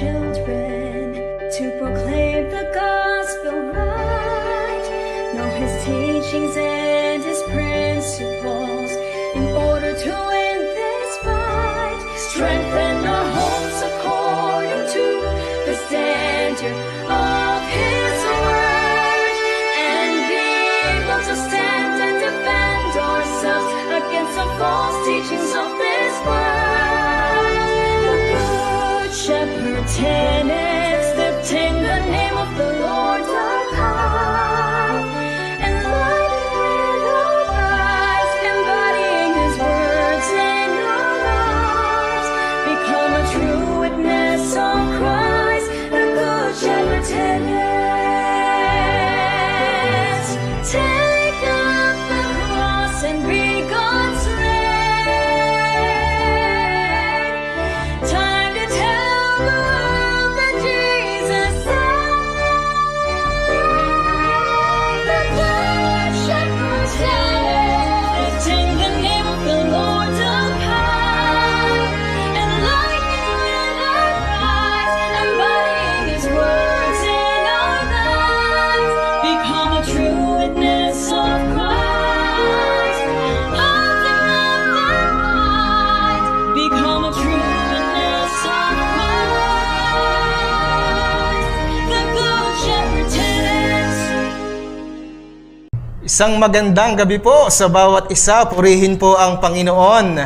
children to proclaim the gospel right. Know his teachings and his principles in order to win this fight. Strengthen our homes according to the standard of his word, and be able to stand and defend ourselves against the false teachings of this world. The good shepherd tenants lifting the name of the Lord up high, enlightening with our eyes, embodying his words in our lives. Become a true witness of Christ, the good shepherd tenants. Take up the cross and be God's friend. Time to tell the world that Jesus saved. The good shepherd tenants, lifting the name of the Lord up high, enlightening with our eyes, embodying his words in our lives. Become a true witness of Christ, holding up the light. Become a true witness of Christ, the good shepherd tenants. Isang magandang gabi po sa bawat isa. Purihin po ang Panginoon.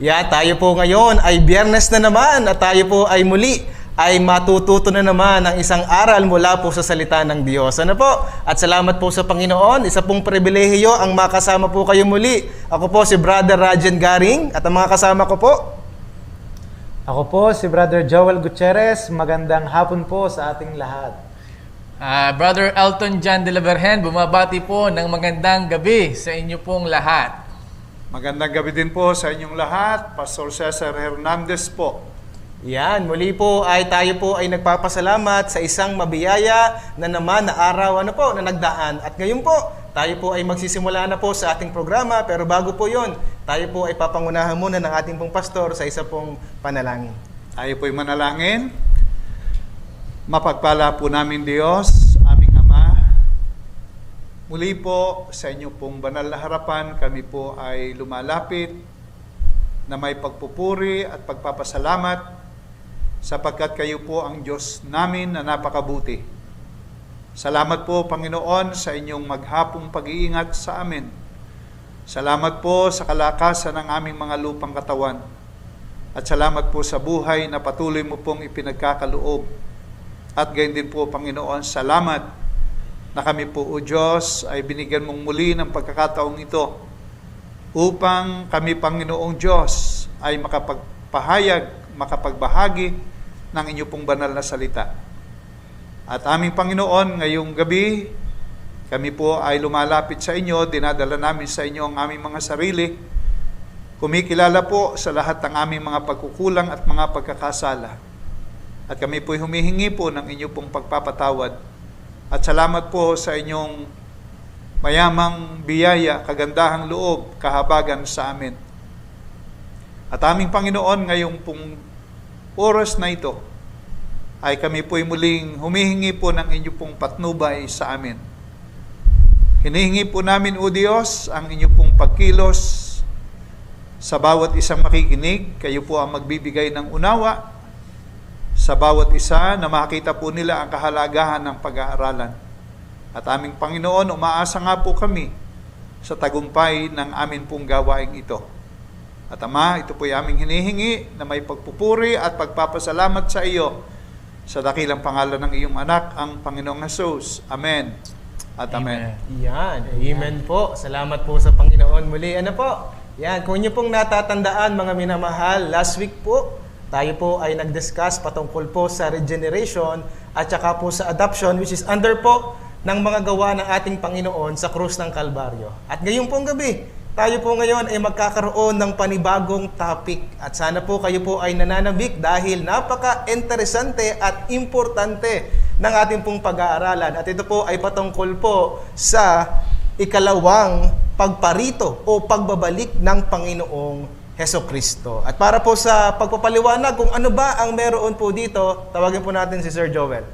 Tayo po ngayon ay Biyernes na naman at tayo po ay muli ay matututo na naman ng isang aral mula po sa salita ng Diyos. Ano po? At salamat po sa Panginoon. Isa pong pribilehiyo ang makasama po kayo muli. Ako po si Brother Rajen Garing at ang mga kasama ko po. Ako po si Brother Joel Gutierrez. Magandang hapon po sa ating lahat. Brother Elton John de la Vergen, bumabati po ng magandang gabi sa inyo pong lahat. Magandang gabi din po sa inyong lahat. Pastor Cesar Hernandez po. Muli po ay tayo po ay nagpapasalamat sa isang mabiyaya na naman na araw na nagdaan. At ngayon po, tayo po ay magsisimula na po sa ating programa. Pero bago po yon, tayo po ay papangunahan muna ng ating pong pastor sa isa pong panalangin. Tayo po'y manalangin. Mapagpala po namin Diyos, aming Ama. Muli po sa inyo pong banal na harapan, kami po ay lumalapit na may pagpupuri at pagpapasalamat sapagkat kayo po ang Diyos namin na napakabuti. Salamat po, Panginoon, sa inyong maghapong pag-iingat sa amin. Salamat po sa kalakasan ng aming mga lupang katawan. At salamat po sa buhay na patuloy mo pong ipinagkakaloob. At gayon din po, Panginoon, salamat na kami po, O Diyos, ay binigyan mong muli ng pagkakataong ito upang kami, Panginoong Diyos, ay makapagbahagi ng inyong pong banal na salita. At aming Panginoon, ngayong gabi, kami po ay lumalapit sa inyo, dinadala namin sa inyo ang aming mga sarili, kumikilala po sa lahat ng aming mga pagkukulang at mga pagkakasala. At kami po'y humihingi po ng inyong pong pagpapatawad. At salamat po sa inyong mayamang biyaya, kagandahang loob, kahabagan sa amin. At aming Panginoon, ngayong pong oras na ito, ay kami po'y muling humihingi po ng inyong pong patnubay sa amin. Hinihingi po namin, O Diyos, ang inyong pong pagkilos sa bawat isang makikinig. Kayo po ang magbibigay ng unawa sa bawat isa na makita po nila ang kahalagahan ng pag-aaralan. At aming Panginoon, umaasa nga po kami sa tagumpay ng amin pong gawaing ito. At Ama, ito po ay aming hinihingi na may pagpupuri at pagpapasalamat sa iyo sa dakilang pangalan ng iyong anak, ang Panginoong Jesus. Amen at Amen. Amen po. Salamat po sa Panginoon muli. Kung inyo pong natatandaan, mga minamahal, last week po, tayo po ay nag-discuss patungkol po sa regeneration at saka po sa adoption, which is under po ng mga gawa ng ating Panginoon sa krus ng Kalbaryo. At ngayon pong gabi, tayo po ngayon ay magkakaroon ng panibagong topic. At sana po kayo po ay nananabik dahil napaka-interesante at importante ng ating pong pag-aaralan. At ito po ay patungkol po sa ikalawang pagparito o pagbabalik ng Panginoong Heso Kristo. At para po sa pagpapaliwanag kung ano ba ang meron po dito, tawagin po natin si Sir Joel.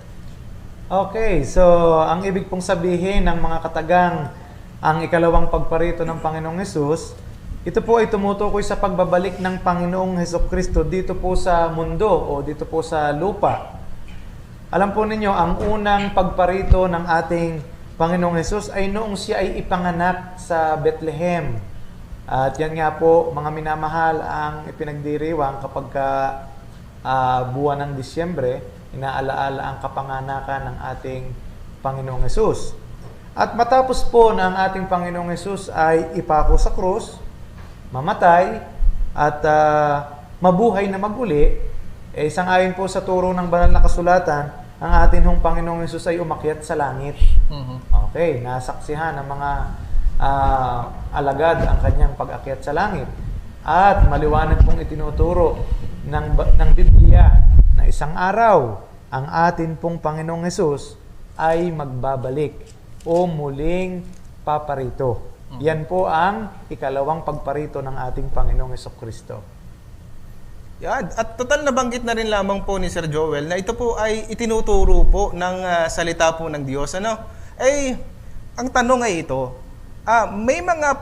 Okay, so ang ibig pong sabihin ng mga katagang ang ikalawang pagparito ng Panginoong Hesus, ito po ay tumutukoy sa pagbabalik ng Panginoong Hesukristo dito po sa mundo o dito po sa lupa. Alam po ninyo, ang unang pagparito ng ating Panginoong Hesus ay noong siya ay ipanganak sa Bethlehem. At yan nga po, mga minamahal, ang ipinagdiriwang kapag buwan ng Disyembre, inaalaala ang kapanganakan ng ating Panginoong Hesus. At matapos po na ang ating Panginoong Hesus ay ipako sa krus, mamatay, at mabuhay na maguli, isang-ayon po sa turo ng banal na kasulatan, ang ating Panginoong Hesus ay umakyat sa langit. Okay, nasaksihan ng mga alagad ang kanyang pag-akyat sa langit. At maliwanag pong itinuturo ng Biblia na isang araw, ang atin pong Panginoong Hesus ay magbabalik o muling paparito. Yan po ang ikalawang pagparito ng ating Panginoong Hesukristo. Yan. At total nabanggit na rin lamang po ni Sir Joel na ito po ay itinuturo po ng salita po ng Diyos. Ang tanong ay ito, may mga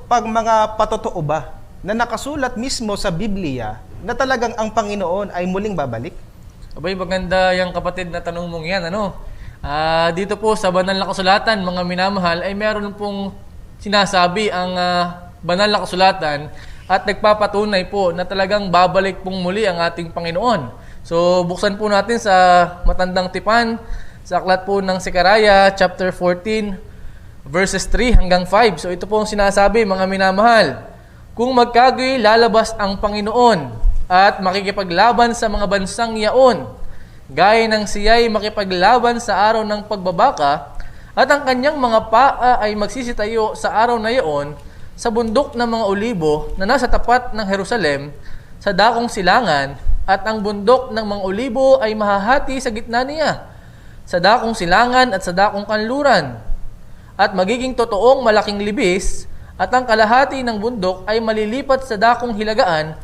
mga patotoo ba na nakasulat mismo sa Biblia na talagang ang Panginoon ay muling babalik? Abay, maganda yung kapatid na tanong mong yan, dito po sa banal na kasulatan, mga minamahal, ay meron pong sinasabi ang banal na kasulatan at nagpapatunay po na talagang babalik pong muli ang ating Panginoon. So, buksan po natin sa Matandang Tipan, sa aklat po ng Sekaraya, chapter 14, verses 3 hanggang 5. So, ito po ang sinasabi, mga minamahal. Kung magkagayoy lalabas ang Panginoon at makikipaglaban sa mga bansang yaon, gaya ng siya'y makipaglaban sa araw ng pagbabaka, at ang kanyang mga paa ay magsisitayo sa araw na iyon sa bundok ng mga olibo na nasa tapat ng Jerusalem, sa dakong silangan, at ang bundok ng mga olibo ay mahahati sa gitna niya, sa dakong silangan at sa dakong kanluran. At magiging totoong malaking libis, at ang kalahati ng bundok ay malilipat sa dakong hilagaan,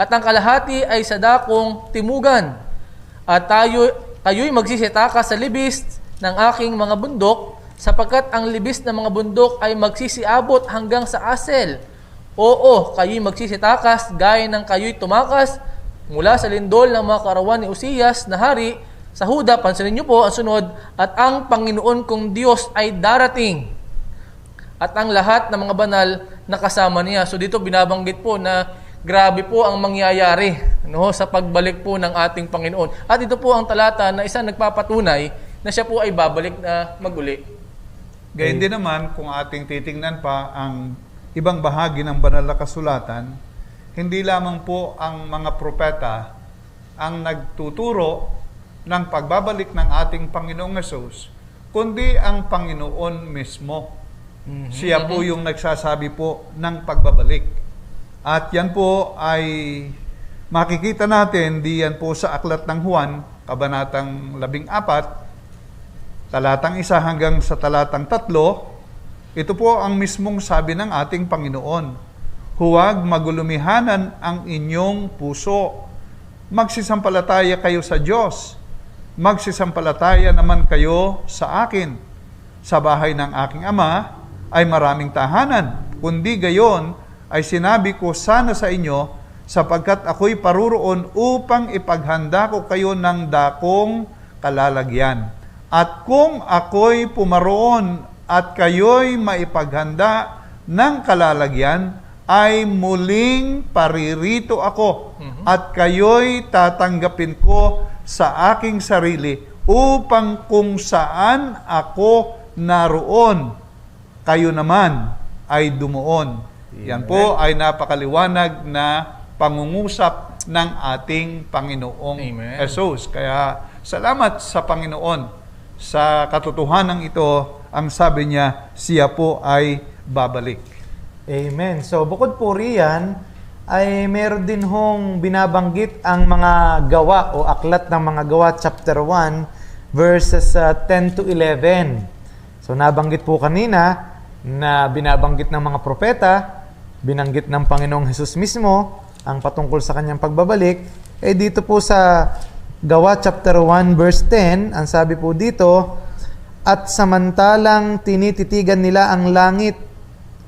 at ang kalahati ay sa dakong timugan. At kayo'y magsisitaka sa libis ng aking mga bundok, sapagkat ang libis ng mga bundok ay magsisiabot hanggang sa Asel. Oo, kayo'y magsisitakas gaya ng kayo'y tumakas mula sa lindol ng mga karawan ni Uzzias na hari sa Huda. Pansinin niyo po ang sunod, at ang Panginoon kong Diyos ay darating, at ang lahat ng mga banal na kasama niya. So dito binabanggit po na grabe po ang mangyayari sa pagbalik po ng ating Panginoon. At ito po ang talata na isang nagpapatunay na siya po ay babalik na maguli. Gayun din naman, kung ating titingnan pa ang ibang bahagi ng banal na kasulatan, hindi lamang po ang mga propeta ang nagtuturo ng pagbabalik ng ating Panginoong Hesus, kundi ang Panginoon mismo. Siya po yung nagsasabi po ng pagbabalik. At yan po ay makikita natin diyan po sa aklat ng Juan, kabanatang 14, talatang 1 hanggang sa talatang 3, ito po ang mismong sabi ng ating Panginoon. Huwag magulumihanan ang inyong puso. Magsisampalataya kayo sa Diyos. Magsisampalataya naman kayo sa akin. Sa bahay ng aking Ama ay maraming tahanan. Kundi gayon ay sinabi ko sana sa inyo, sapagkat ako'y paruroon upang ipaghanda ko kayo ng dakong kalalagyan. At kung ako'y pumaroon at kayo'y maipaghanda ng kalalagyan, ay muling paririto ako at kayo'y tatanggapin ko sa aking sarili upang kung saan ako naroon, kayo naman ay dumuon. Yan po ay napakaliwanag na pangungusap ng ating Panginoong Hesus. Kaya salamat sa Panginoon. Sa katotohanan ito, ang sabi niya, siya po ay babalik. Amen. So, bukod po riyan, ay meron din hong binabanggit ang mga gawa o aklat ng mga gawa, chapter 1, verses 10 to 11. So, nabanggit po kanina na binabanggit ng mga propeta binanggit ng Panginoong Hesus mismo ang patungkol sa kanyang pagbabalik. Dito po sa Gawa chapter 1 verse 10, ang sabi po dito, at samantalang tinititigan nila ang langit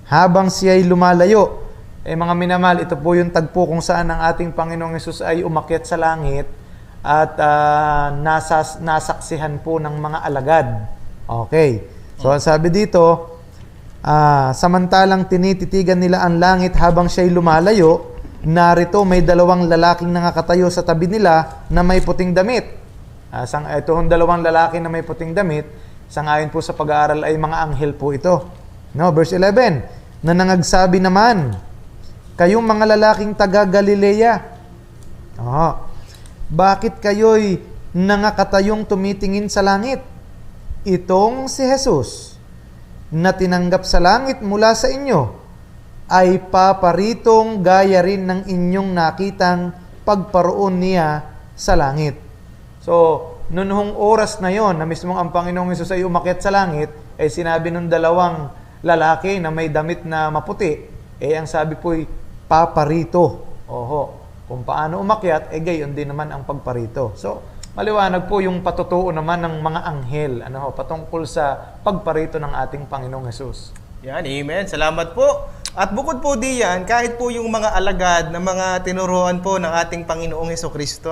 habang siya'y lumalayo. Mga minamahal, ito po yung tagpo kung saan ang ating Panginoong Hesus ay umakyat sa langit at nasaksihan po ng mga alagad. Okay. So, ang sabi dito, samantalang tinititigan nila ang langit habang siya'y lumalayo, narito may dalawang lalaking nakatayo sa tabi nila na may puting damit. Itong dalawang lalaki na may puting damit, sangayon po sa pag-aaral ay mga anghel po ito. No, verse 11, na nangagsabi naman, kayong mga lalaking taga Galilea, bakit kayo'y nangakatayong tumitingin sa langit? Itong si Jesus na tinanggap sa langit mula sa inyo ay paparitong gaya rin ng inyong nakitang pagparoon niya sa langit. So, noong oras na yon na mismong ang Panginoong Hesus ay umakyat sa langit, ay sinabi ng dalawang lalaki na may damit na maputi, ang sabi po'y paparito. Kung paano umakyat, gayon din naman ang pagparito. So, maliwanag po yung patutuo naman ng mga anghel patungkol sa pagparito ng ating Panginoong Hesus. Yan, amen. Salamat po. At bukod po diyan, kahit po yung mga alagad na mga tinuruan po ng ating Panginoong Hesukristo,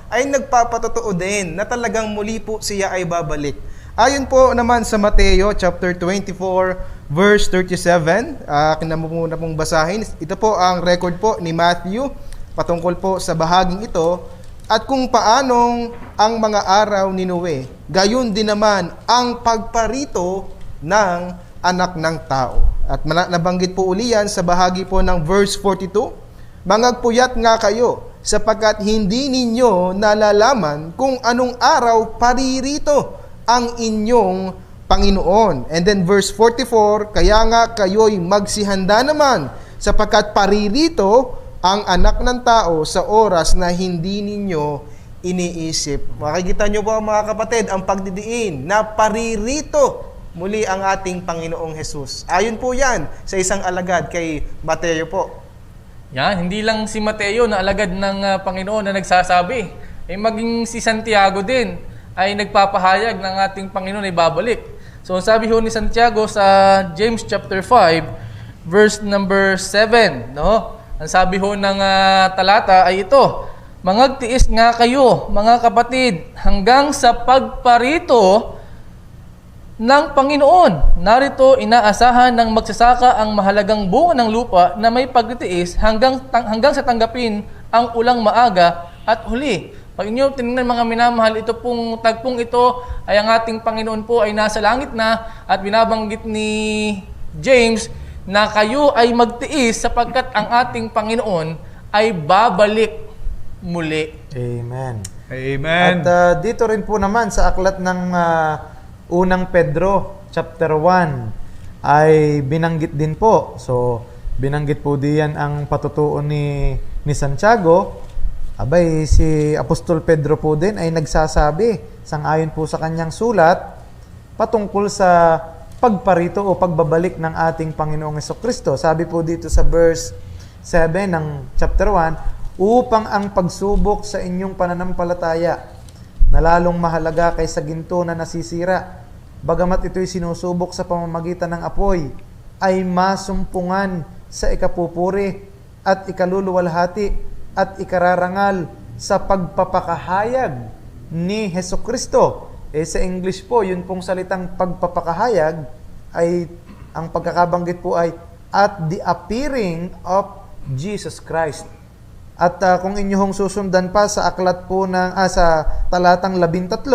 ay nagpapatotoo din na talagang muli po siya ay babalik. Ayon po naman sa Mateo chapter 24 verse 37, kinamuna pong basahin. Ito po ang record po ni Matthew patungkol po sa bahaging ito, at kung paanong ang mga araw ni Noe, gayon din naman ang pagparito ng anak ng tao. At nabanggit po uli yan sa bahagi po ng verse 42, mangagpuyat nga kayo, sapagkat hindi ninyo nalalaman kung anong araw paririto ang inyong Panginoon. And then verse 44, kaya nga kayo'y magsihanda naman, sapagkat paririto ang anak ng tao sa oras na hindi ninyo iniisip. Makikita nyo po mga kapatid, ang pagdidiin na paririto muli ang ating Panginoong Hesus. Ayon po yan sa isang alagad kay Mateo po. Yan, hindi lang si Mateo na alagad ng Panginoon na nagsasabi. Maging si Santiago din ay nagpapahayag ng ating Panginoon ay babalik. So sabi ho ni Santiago sa James chapter 5 verse number 7, ang sabi ho ng talata ay ito, mangagtiis nga kayo, mga kapatid, hanggang sa pagparito ng Panginoon. Narito inaasahan ng magsasaka ang mahalagang bunga ng lupa na may pagtitiis hanggang sa tanggapin ang ulang maaga at huli. Pag inyo tinignan mga minamahal, ito pong tagpong ito ay ang ating Panginoon po ay nasa langit na, at binabanggit ni James na kayo ay magtiis sapagkat ang ating Panginoon ay babalik muli. Amen. Amen. At dito rin po naman sa aklat ng unang Pedro chapter 1 ay binanggit din po. So, binanggit po diyan ang patutuo ni Santiago. Abay, si Apostol Pedro po din ay nagsasabi, sangayon po sa kanyang sulat, patungkol sa pagparito o pagbabalik ng ating Panginoong Hesukristo. Sabi po dito sa verse 7 ng chapter 1, upang ang pagsubok sa inyong pananampalataya na lalong mahalaga kaysa ginto na nasisira, bagamat ito'y sinusubok sa pamamagitan ng apoy, ay masumpungan sa ikapupuri at ikaluluwalhati at ikararangal sa pagpapakahayag ni Hesukristo. Sa English po, yun pong salitang pagpapakahayag ay, ang pagkakabanggit po ay at the appearing of Jesus Christ. At kung inyong susundan pa sa aklat po ng sa talatang 13,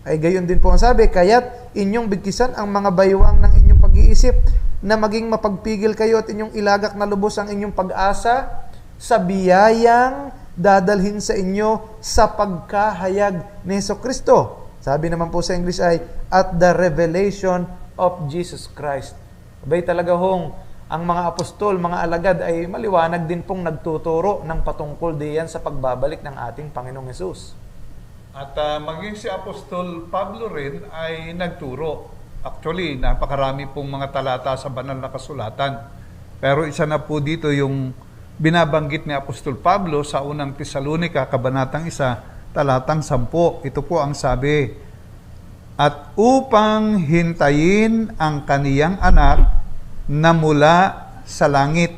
ay gayon din po ang sabi, kaya't inyong bigkisan ang mga baywang ng inyong pag-iisip na maging mapagpigil kayo at inyong ilagak na lubos ang inyong pag-asa sa biyayang dadalhin sa inyo sa pagkahayag ni Hesukristo. Sabi naman po sa English ay at the revelation of Jesus Christ. Abay talaga hong ang mga apostol, mga alagad ay maliwanag din pong nagtuturo ng patungkol diyan sa pagbabalik ng ating Panginoong Hesus. At maging si Apostol Pablo rin ay nagturo. Actually, napakarami pong mga talata sa banal na kasulatan Pero isa na po dito yung binabanggit ni Apostol Pablo sa unang Tesalonica, kabanatang 1, talatang 10. Ito po ang sabi, at upang hintayin ang kaniyang anak na mula sa langit,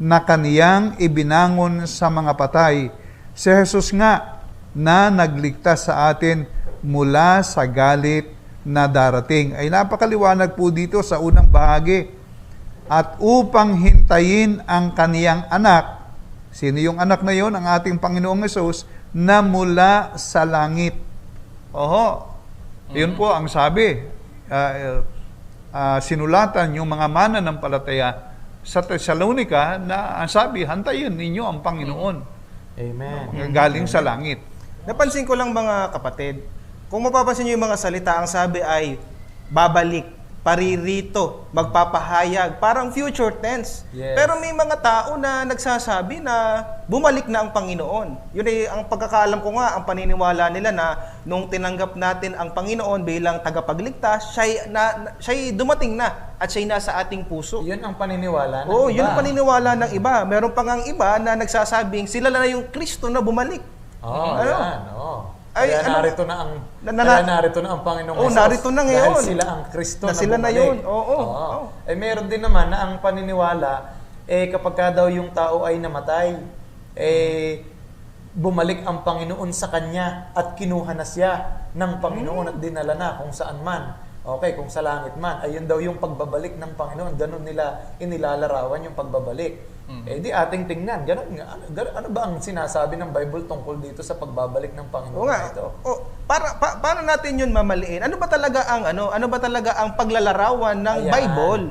na kaniyang ibinangon sa mga patay, si Jesus nga na nagligtas sa atin mula sa galit na darating. Ay napakaliwanag po dito sa unang bahagi. At upang hintayin ang kaniyang anak, sino yung anak na yon? Ang ating Panginoong Hesus, na mula sa langit. Oho, yun po ang sabi. Sinulatan yung mga mananampalataya sa Thessalonica na ang sabi, hantayin ninyo ang Panginoon. Amen. Galing sa langit. Napansin ko lang mga kapatid, kung mapapansin nyo yung mga salita, ang sabi ay babalik, paririto, magpapahayag, parang future tense. Yes. Pero may mga tao na nagsasabi na bumalik na ang Panginoon. Yun ay ang pagkakaalam ko nga, ang paniniwala nila na nung tinanggap natin ang Panginoon bilang tagapagligtas, siya'y dumating na at siya'y nasa ating puso. Yun ang paniniwala ng Oo, iba. yun ang paniniwala ng iba. Meron pa ngang iba na nagsasabing sila na yung Kristo na bumalik. Oh, Ano? yan. Oh. Ay, Kaya ano? narito na ang Na- narito na ang Panginoong Oh, Jesus. narito na ngayon. Dahil sila ang Kristo Na sila na bumalik. yun. Oo. Eh meron din naman na ang paniniwala kapag ka daw yung tao ay namatay, bumalik ang Panginoon sa kanya at kinuha na siya ng Panginoon at dinala na kung saan man. Okay, kung sa langit man. Ayun daw yung pagbabalik ng Panginoon. Ganun nila inilalarawan yung pagbabalik. Di ating tingnan. Ano ba ang sinasabi ng Bible tungkol dito sa pagbabalik ng Panginoon Oo nga. ito? Paano natin yun mamaliin? Ano ba talaga ang paglalarawan ng Ayan. Bible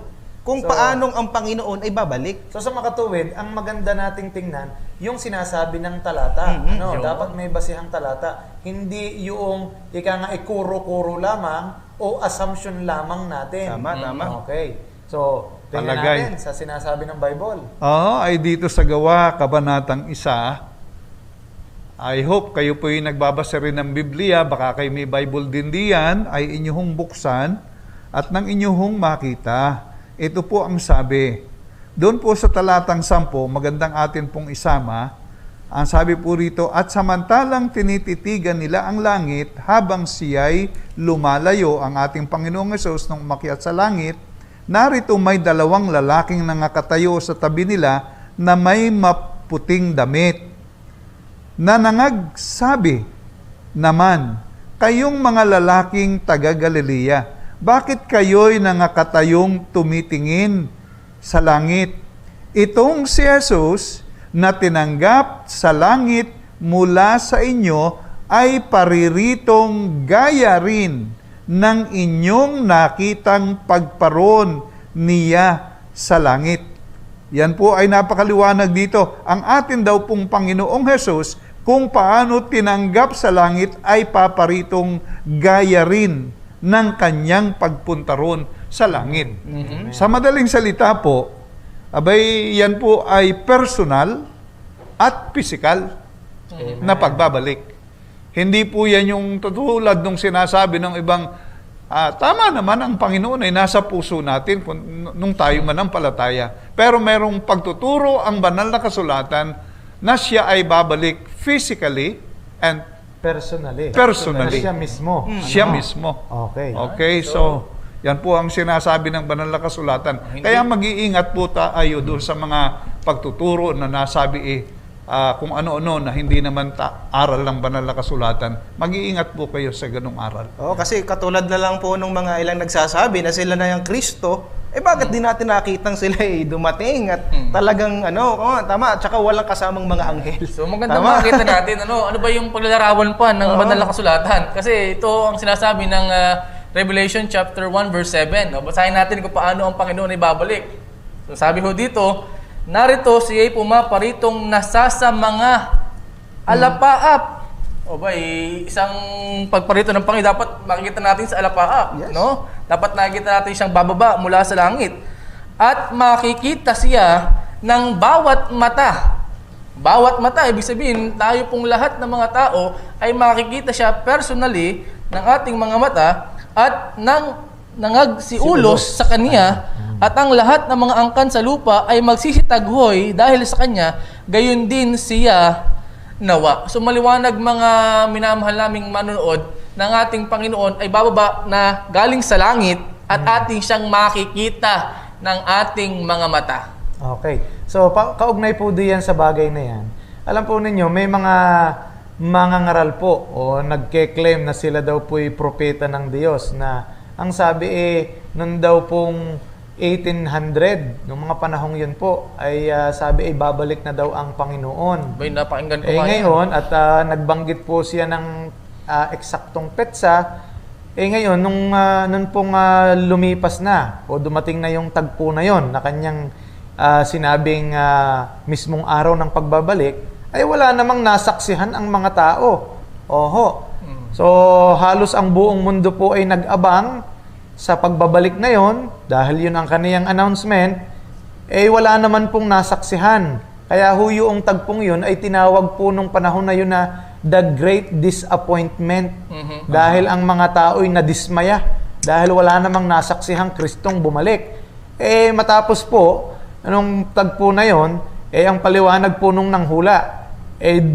kung So, paanong ang Panginoon ay babalik? So sa makatuwid, ang maganda nating tingnan, yung sinasabi ng talata. Yun. Dapat may basihang talata. Hindi yung ika nga kuro-kuro lamang o assumption lamang natin. Tama. Okay. So, tingnan Palagay. natin sa sinasabi ng Bible. Ay dito sa Gawa, kabanatang 1, I hope kayo po yung nagbabasa rin ng Biblia, baka kayo may Bible din diyan, ay inyong buksan at nang inyong makita. Ito po ang sabi. Doon po sa talatang 10, magandang atin pong isama, ang sabi po rito, at samantalang tinititigan nila ang langit habang siya'y lumalayo, ang ating Panginoong Hesus nung umakyat sa langit, narito may 2 lalaking nangakatayo sa tabi nila na may maputing damit, na nangagsabi naman, kayong mga lalaking taga Galilea, bakit kayo'y nangakatayong tumitingin sa langit? Itong si Jesus na tinanggap sa langit mula sa inyo ay pariritong gaya rin ng inyong nakitang pagparoon niya sa langit. Yan po ay napakaliwanag dito. Ang atin daw pong Panginoong Hesus, kung paano tinanggap sa langit ay paparitong gaya rin ng kanyang pagpunta roon sa langit. Sa madaling salita po, abay yan po ay personal at physical na pagbabalik. Hindi po yan yung tutulad nung sinasabi ng ibang, tama naman ang Panginoon ay nasa puso natin nung tayo manampalataya. Pero merong pagtuturo ang banal na kasulatan na siya ay babalik physically and Personally. Personally. Na siya mismo. siya mismo. Okay. Okay, so yan po ang sinasabi ng banal na kasulatan. Kaya mag-iingat po tayo doon sa mga pagtuturo na nasabi kung ano-ano na hindi naman aral ng banal na kasulatan. Mag-iingat po kayo sa ganung aral. Kasi katulad na lang po nung mga ilang nagsasabi na sila na yung Kristo, bakit di natin nakitang sila dumating at talagang tama, at saka walang kasamang mga anghel. So maganda makita natin ano ba yung paglalarawan pa ng banal na kasulatan. Kasi ito ang sinasabi ng Revelation chapter 1 verse 7. Basahin natin kung paano ang Panginoon ay babalik. So sabi ho dito, narito siya'y pumaparitong nasa mga alapaap. Isang pagparito ng Panginoon dapat makikita natin sa alapaap, Yes. no? Dapat nakikita natin siyang bababa mula sa langit. At makikita siya ng bawat mata. Bawat mata, ibig sabihin, tayo pong lahat ng mga tao ay makikita siya personally ng ating mga mata at ng nangag si ulos sa kanya, at ang lahat ng mga angkan sa lupa ay magsisitaghoy dahil sa kanya, gayon din siya nawa. So maliwanag mga minamahal naming manonood, ng ating Panginoon ay bababa na galing sa langit at ating siyang makikita ng ating mga mata. Okay. So, kaugnay po diyan sa bagay na yan. Alam po ninyo, may mga ngaral po o nagke-claim na sila daw po'y propeta ng Diyos na ang sabi nun daw pong 1800, nung mga panahong yun po, ay sabi babalik na daw ang Panginoon. Bay, napakinggan ko nga yan. Ngayon, at nagbanggit po siya ng eksaktong petsa, ngayon, nun pong lumipas na o dumating na yung tagpo na yon na kanyang sinabing mismong araw ng pagbabalik, ay wala namang nasaksihan ang mga tao. Oho. So, halos ang buong mundo po ay nag-abang sa pagbabalik na yon dahil yun ang kaniyang announcement, wala naman pong nasaksihan. Kaya yung tagpong yun ay tinawag po nung panahon na yun na the Great Disappointment. Dahil ang mga tao ay nadismaya dahil wala namang nasaksihang Kristong bumalik. Matapos po, anong tagpo na yon, ang paliwanag po nung nanghula,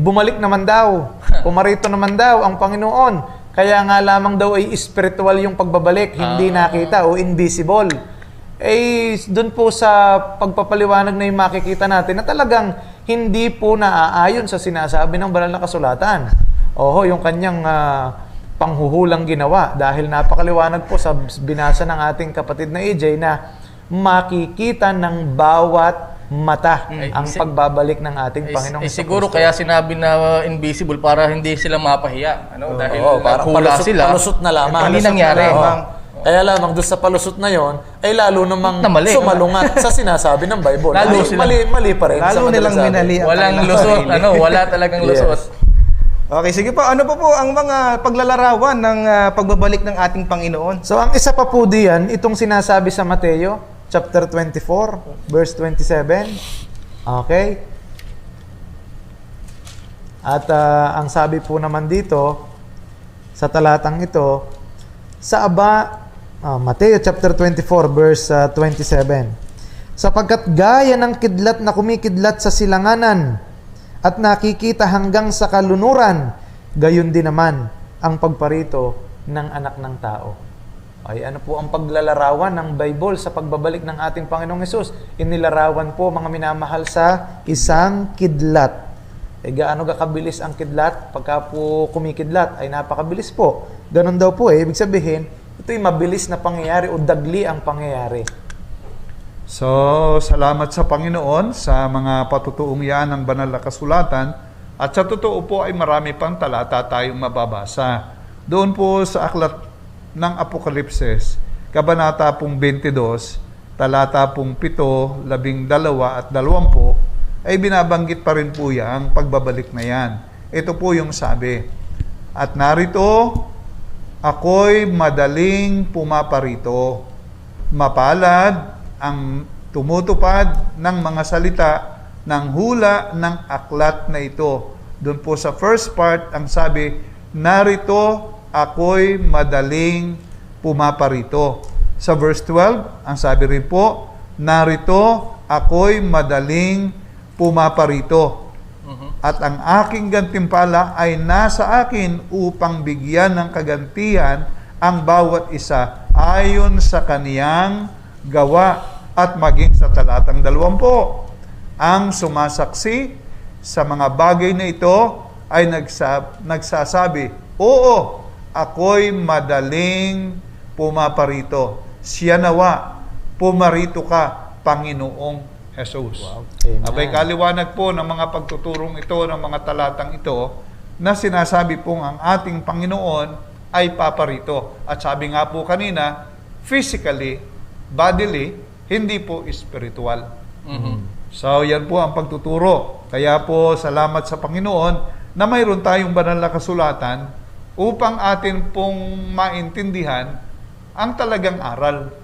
bumalik naman daw, pumarito naman daw ang Panginoon. Kaya nga lamang daw ay spiritual yung pagbabalik, hindi nakita o invisible. Doon po sa pagpapaliwanag na yung makikita natin na talagang hindi po naaayon sa sinasabi ng banal na kasulatan. Yung kanyang panghuhulang ginawa dahil napakaliwanag po sa binasa ng ating kapatid na AJ na makikita ng bawat mata ang pagbabalik ng ating Panginoong Hesus siguro Kristo. kaya sinabi na invisible para hindi sila mapahiya. Dahil naghula sila. Palusot na lamang. Hindi nangyari. Kaya lamang doon sa palusot na yon ay lalo namang sumalungat sa sinasabi ng Bible. Mali pa rin. Lalo nilang minali ang walang lusot. Wala talagang lusot. Okay, sige po. Ano po ang mga paglalarawan ng pagbabalik ng ating Panginoon? So, ang isa pa po diyan, itong sinasabi sa Mateo, chapter 24, verse 27. Okay? At ang sabi po naman dito, sa talatang ito, Mateo chapter 24, verse 27. Sapagkat gaya ng kidlat na kumikidlat sa silanganan at nakikita hanggang sa kalunuran, gayon din naman ang pagparito ng anak ng tao. Ano po ang paglalarawan ng Bible sa pagbabalik ng ating Panginoong Hesus? Inilarawan po, mga minamahal, sa isang kidlat. Gaano kabilis ang kidlat? Pagka po kumikidlat, ay napakabilis po. Ganon daw po ibig sabihin, ito'y mabilis na pangyayari o dagli ang pangyayari. So, salamat sa Panginoon sa mga patutuong yan ng banal na kasulatan. At sa totoo po ay marami pang talata tayong mababasa. Doon po sa aklat ng Apokalipsis, kabanata pong 22, talata pong 7, 12 at 20, ay binabanggit pa rin po yan, ang pagbabalik na yan. Ito po yung sabi, at narito, ako'y madaling pumaparito. Mapalad ang tumutupad ng mga salita ng hula ng aklat na ito. Doon po sa first part, ang sabi, narito, ako'y madaling pumaparito. Sa verse 12, ang sabi rin po, narito, ako'y madaling pumaparito. At ang aking gantimpala ay nasa akin upang bigyan ng kagantihan ang bawat isa ayon sa kaniyang gawa. At maging sa talatang 20, ang sumasaksi sa mga bagay na ito ay nagsasabi, oo, ako'y madaling pumaparito. Siya nawa, pumarito ka, Panginoong Jesus. Wow. Abay, kaliwanag po ng mga pagtuturong ito, ng mga talatang ito, na sinasabi pong ang ating Panginoon ay paparito. At sabi nga po kanina, physically, bodily, hindi po spiritual. So, yan po ang pagtuturo. Kaya po, salamat sa Panginoon na mayroon tayong banal na kasulatan upang atin pong maintindihan ang talagang aral.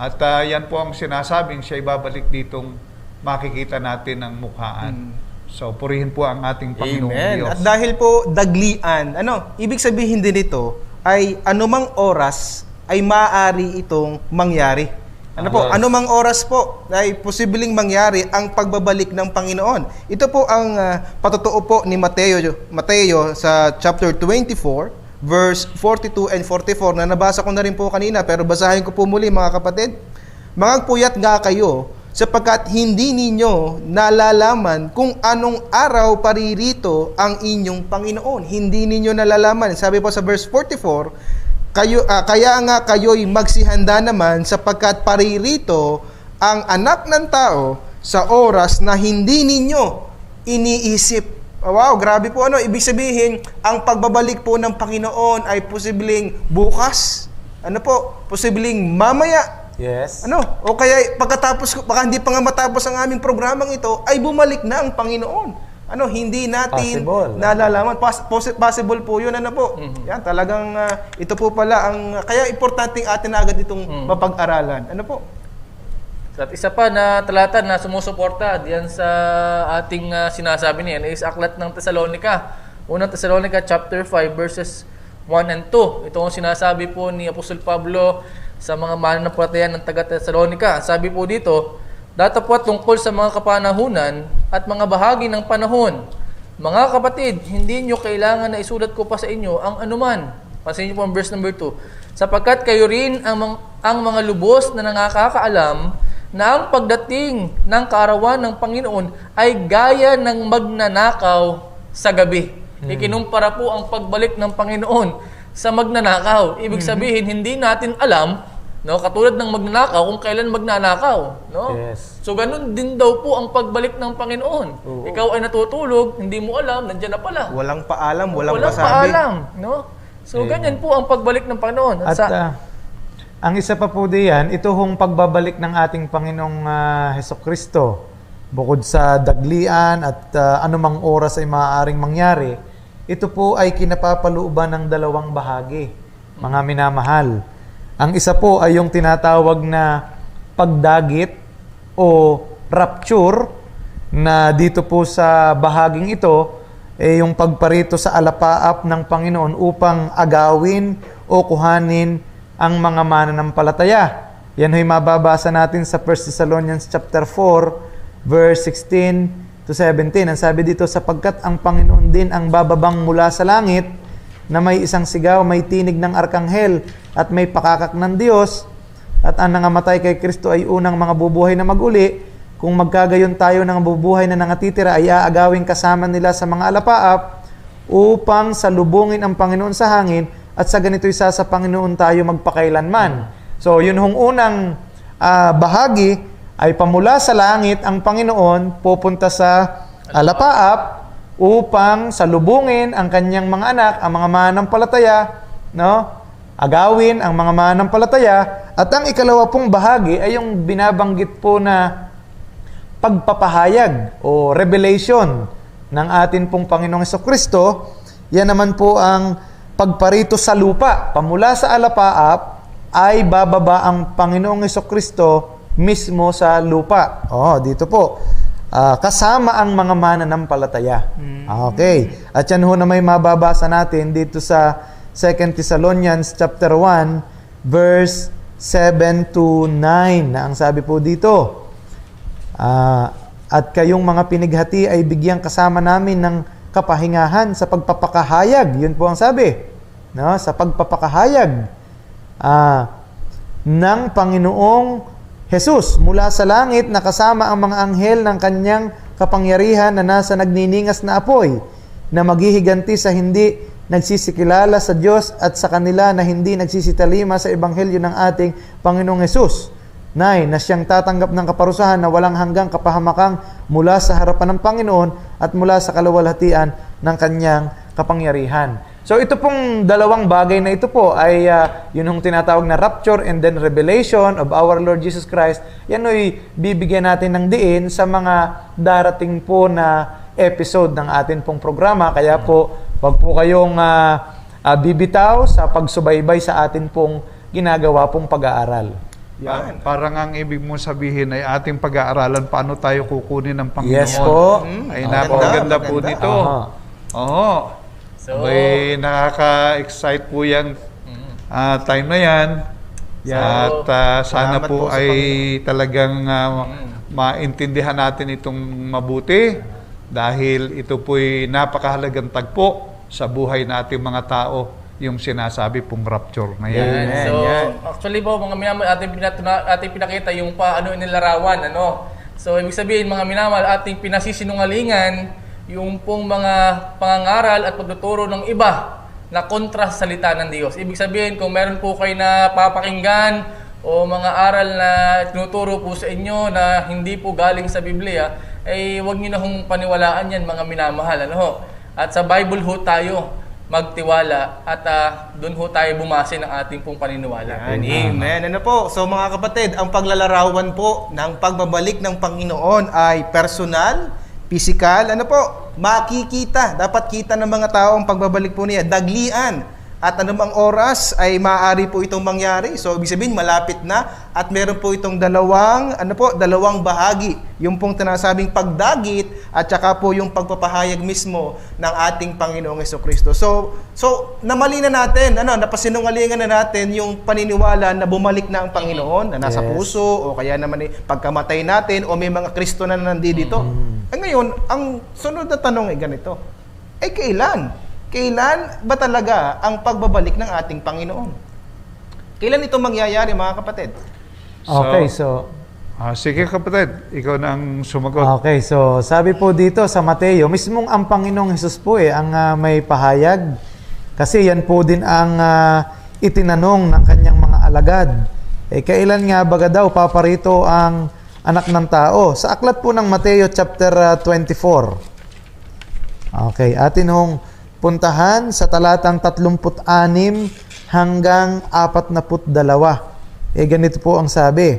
At yan po ang sinasabing siya ibabalik ditong makikita natin ng mukhaan. So, purihin po ang ating Panginoong Diyos. At dahil po daglian, ibig sabihin din ito ay anumang oras ay maaari itong mangyari. Ano po? Yes. Anumang oras po ay posibleng mangyari ang pagbabalik ng Panginoon. Ito po ang patotoo po ni Mateo sa chapter 24, verse 42 and 44 na nabasa ko na rin po kanina, pero basahin ko po muli mga kapatid. Mangagpuyat nga kayo sapagkat hindi ninyo nalalaman kung anong araw paririto ang inyong Panginoon. Hindi ninyo nalalaman. Sabi po sa verse 44, kaya nga kayo'y magsihanda naman sapagkat paririto ang anak ng tao sa oras na hindi ninyo iniisip. Wow, grabe po ano. Ibig sabihin, ang pagbabalik po ng Panginoon ay posibleng bukas. Ano po? Posibleng mamaya. Yes. Ano? O kaya pagkatapos, baka hindi pa nga matapos ang aming programang ito, ay bumalik na ang Panginoon. Ano, hindi natin Possible. nalalaman. Possible po yun, ano po. Yan, talagang ito po pala ang, kaya importanteng atin na agad itong mapag-aralan. Ano po? At isa pa na talata na sumusuporta diyan sa ating sinasabi niyan is aklat ng Tesalonica. Unang Tesalonica chapter 5 verses 1 and 2. Ito ang sinasabi po ni Apostol Pablo sa mga mananampalataya ng taga Tesalonica. Sabi po dito, datapwat tungkol sa mga kapanahunan at mga bahagi ng panahon. Mga kapatid, hindi nyo kailangan na isulat ko pa sa inyo ang anuman. Pansin nyo po ang verse number 2. Sapagkat kayo rin ang mga lubos na nakakaalam na ang pagdating ng kaarawan ng Panginoon ay gaya ng magnanakaw sa gabi. Ikinumpara po ang pagbalik ng Panginoon sa magnanakaw. Ibig sabihin, hindi natin alam, no, katulad ng magnanakaw kung kailan magnanakaw, no? Yes. So ganun din daw po ang pagbalik ng Panginoon. Oo. Ikaw ay natutulog, hindi mo alam, nandiyan na pala. Walang paalam, walang pasabi. paalam, no? So ganyan po ang pagbalik ng Panginoon. At ang isa pa po diyan, ito hong pagbabalik ng ating Panginoong Hesukristo. Bukod sa daglian at anumang oras ay maaaring mangyari, ito po ay kinapapalooban ng dalawang bahagi, mga minamahal. Ang isa po ay yung tinatawag na pagdagit o rapture, na dito po sa bahaging ito, yung pagparito sa alapaap ng Panginoon upang agawin o kuhanin ang mga mananampalataya. Yan ho'y mababasa natin sa 1 Thessalonians chapter 4, verse 16 to 17. Ang sabi dito, sapagkat ang Panginoon din ang bababang mula sa langit, na may isang sigaw, may tinig ng arkanghel, at may pakakak ng Diyos, at ang nangamatay kay Kristo ay unang mga bubuhay na maguli. Kung magkagayon tayo ng bubuhay na nangatitira, ay aagawin kasama nila sa mga alapaap, upang salubungin ang Panginoon sa hangin, at sa ganito'y sa Panginoon tayo magpakailanman. So, yun hong unang bahagi, ay pamula sa langit ang Panginoon pupunta sa alapaap upang salubungin ang kanyang mga anak, ang mga mananampalataya, no? Agawin ang mga mananampalataya. At ang ikalawa pong bahagi ay yung binabanggit po na pagpapahayag o revelation ng atin pong Panginoong Hesukristo. Yan naman po ang pagparito sa lupa. Pamula sa alapaap ay bababa ang Panginoong Hesukristo mismo sa lupa. Dito po. Kasama ang mga mananampalataya. Okay. At yan ho na may mababasa natin dito sa 2 Thessalonians chapter 1 verse 7 to 9 na ang sabi po dito. At kayong mga pinighati ay bigyang kasama namin ng kapahingahan sa pagpapakahayag. Yun po ang sabi. No? Sa pagpapakahayag ng Panginoong Jesus mula sa langit na kasama ang mga anghel ng kanyang kapangyarihan na nasa nagniningas na apoy, na maghihiganti sa hindi nagsisikilala sa Diyos at sa kanila na hindi nagsisitalima sa ebanghelyo ng ating Panginoong Jesus. 9. Na siyang tatanggap ng kaparusahan na walang hanggang kapahamakang mula sa harapan ng Panginoon at mula sa kaluwalhatian ng kanyang kapangyarihan. So ito pong dalawang bagay na ito po ay yun yung tinatawag na rapture and then revelation of our Lord Jesus Christ. Yan ay bibigyan natin ng diin sa mga darating po na episode ng atin pong programa. Kaya po, wag po kayong bibitaw sa pagsubaybay sa atin pong ginagawa pong pag-aaral. Parang ang ibig mo sabihin ay ating pag-aaralan paano tayo kukunin ng Panginoon. Yes po. Ay napakaganda po nito. Oo. So, May nakaka-excite po yung time na yan. Yeah. At sana Salamat po po sa ay talagang maintindihan natin itong mabuti dahil ito po'y napakahalagang tagpo sa buhay nating mga tao, yung sinasabi pong rapture na yan. Amen. So, Yan. actually po, mga minamahal, ating pinakita yung paano inilarawan, ano. So, ibig sabihin, mga minamahal, ating pinasisinungalingan yung pong mga pangangaral at pagtuturo ng iba na kontra sa salita ng Diyos. Ibig sabihin, kung meron po kayo na papakinggan o mga aral na tinuturo po sa inyo na hindi po galing sa Biblia, ay huwag nyo na hong paniwalaan yan, mga minamahal, ano. At sa Bible ho tayo magtiwala at doon ho tayo bumase ng ating pong paniniwala. Yan, amen. Ano po? So mga kapatid, ang paglalarawan po ng pagbabalik ng Panginoon ay personal, physical, ano po? Makikita. Dapat kita ng mga tao ang pagbabalik po niya. Daglian. At anumang oras ay maaari po itong mangyari. So ibig sabihin malapit na at meron po itong dalawang bahagi. Yung pong tinasabing pagdagit at saka po yung pagpapahayag mismo ng ating Panginoong Jesucristo. So namali na natin, napasinungalingan na natin yung paniniwala na bumalik na ang Panginoon na nasa puso o kaya naman pagkamatay natin o may mga Kristo na nandito. Ngayon, ang sunod na tanong ay ganito. Kailan? Kailan ba talaga ang pagbabalik ng ating Panginoon? Kailan ito mangyayari, mga kapatid? Okay, so sige kapatid, ikaw na ang sumagot. okay, so sabi po dito sa Mateo, mismong ang Panginoong Hesus po ang may pahayag. Kasi yan po din ang itinanong ng kanyang mga alagad. Kailan nga baga daw paparito ang anak ng tao? Sa aklat po ng Mateo chapter 24. Okay, atin hong puntahan sa talatang 36 hanggang 42. Ganito po ang sabi.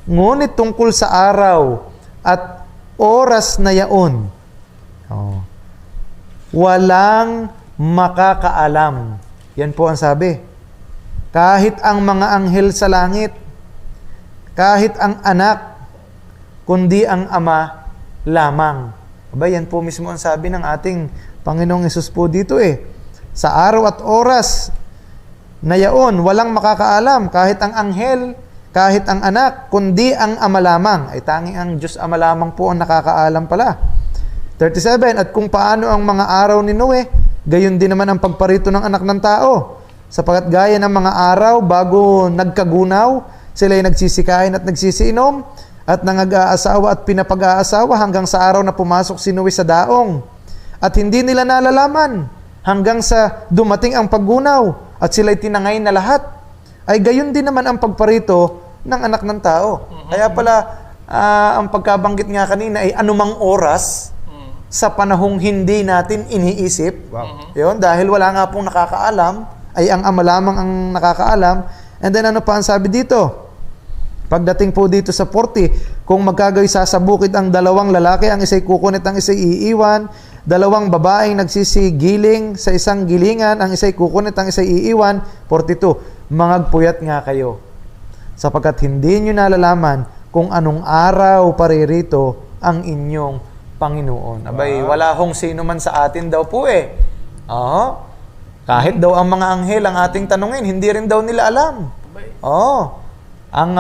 Ngunit tungkol sa araw at oras na yaon, walang makakaalam. Yan po ang sabi. Kahit ang mga anghel sa langit, kahit ang anak, kundi ang ama lamang. Yan po mismo ang sabi ng ating Panginoong Hesus po dito Sa araw at oras na yaon, walang makakaalam, kahit ang anghel, kahit ang anak, kundi ang ama lamang. Tanging ang Diyos ama lamang po ang nakakaalam pala. 37, at kung paano ang mga araw ni Noe, gayon din naman ang pagparito ng anak ng tao. Sapagat gaya ng mga araw bago nagkagunaw, sila'y nagsisikain at nagsisiinom, at nangag-aasawa at pinapag-aasawa hanggang sa araw na pumasok si Noe sa daong. At hindi nila nalalaman hanggang sa dumating ang paggunaw at sila'y tinangay na lahat. Ay gayon din naman ang pagparito ng anak ng tao. Kaya pala, ang pagkabanggit nga kanina ay anumang oras sa panahong hindi natin iniisip. Yun, dahil wala nga pong nakakaalam, ay ang ama lamang ang nakakaalam. And then ano pa ang sabi dito? Pagdating po dito sa 40, kung magkagay sa bukid ang dalawang lalaki, ang isa'y kukunit, ang isa'y iiwan, dalawang babaeng nagsisigiling sa isang gilingan, ang isa'y kukunit, ang isa'y iiwan. 42, mangagpuyat nga kayo, sapagkat hindi nyo nalalaman kung anong araw paririto ang inyong Panginoon. Abay, wala hong sino man sa atin daw po Kahit daw ang mga anghel ang ating tanungin, hindi rin daw nila alam. Ang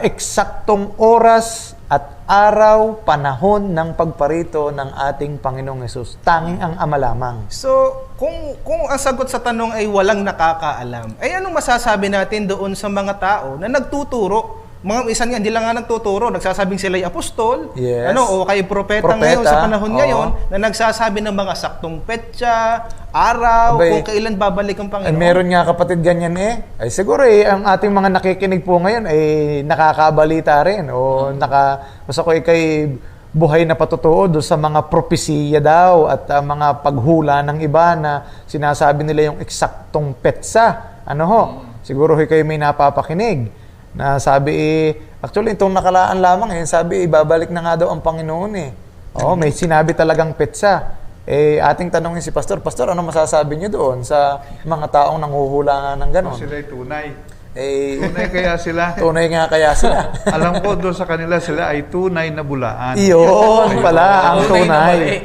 eksaktong oras at araw, panahon ng pagparito ng ating Panginoong Hesus. Tanging ang ama lamang. So, kung ang sagot sa tanong ay walang nakakaalam, ay anong masasabi natin doon sa mga tao na nagtuturo? Mga isan nga, hindi lang nga nagtuturo, nagsasabing sila'y apostol, Yes. o kay propeta ngayon sa panahon ngayon, na nagsasabi ng mga saktong petsa, araw, kung kailan babalik ang Panginoon. Meron nga kapatid ganyan Ay siguro ang ating mga nakikinig po ngayon ay nakakabalita rin o basta ko kay buhay na patutuo doon sa mga propesiya daw at mga paghula ng iba na sinasabi nila yung eksaktong petsa. Siguro kayo may napapakinig na sabi actually itong nakalaan lamang sabi babalik na nga daw ang Panginoon may sinabi talagang petsa. Ating tanongin si Pastor, ano masasabi niyo doon sa mga taong nanghuhula nga ng gano'n? Sila'y tunay. Tunay kaya sila. Tunay nga kaya sila. Alam ko doon sa kanila sila ay tunay na bulaan. Iyon pala ang tunay.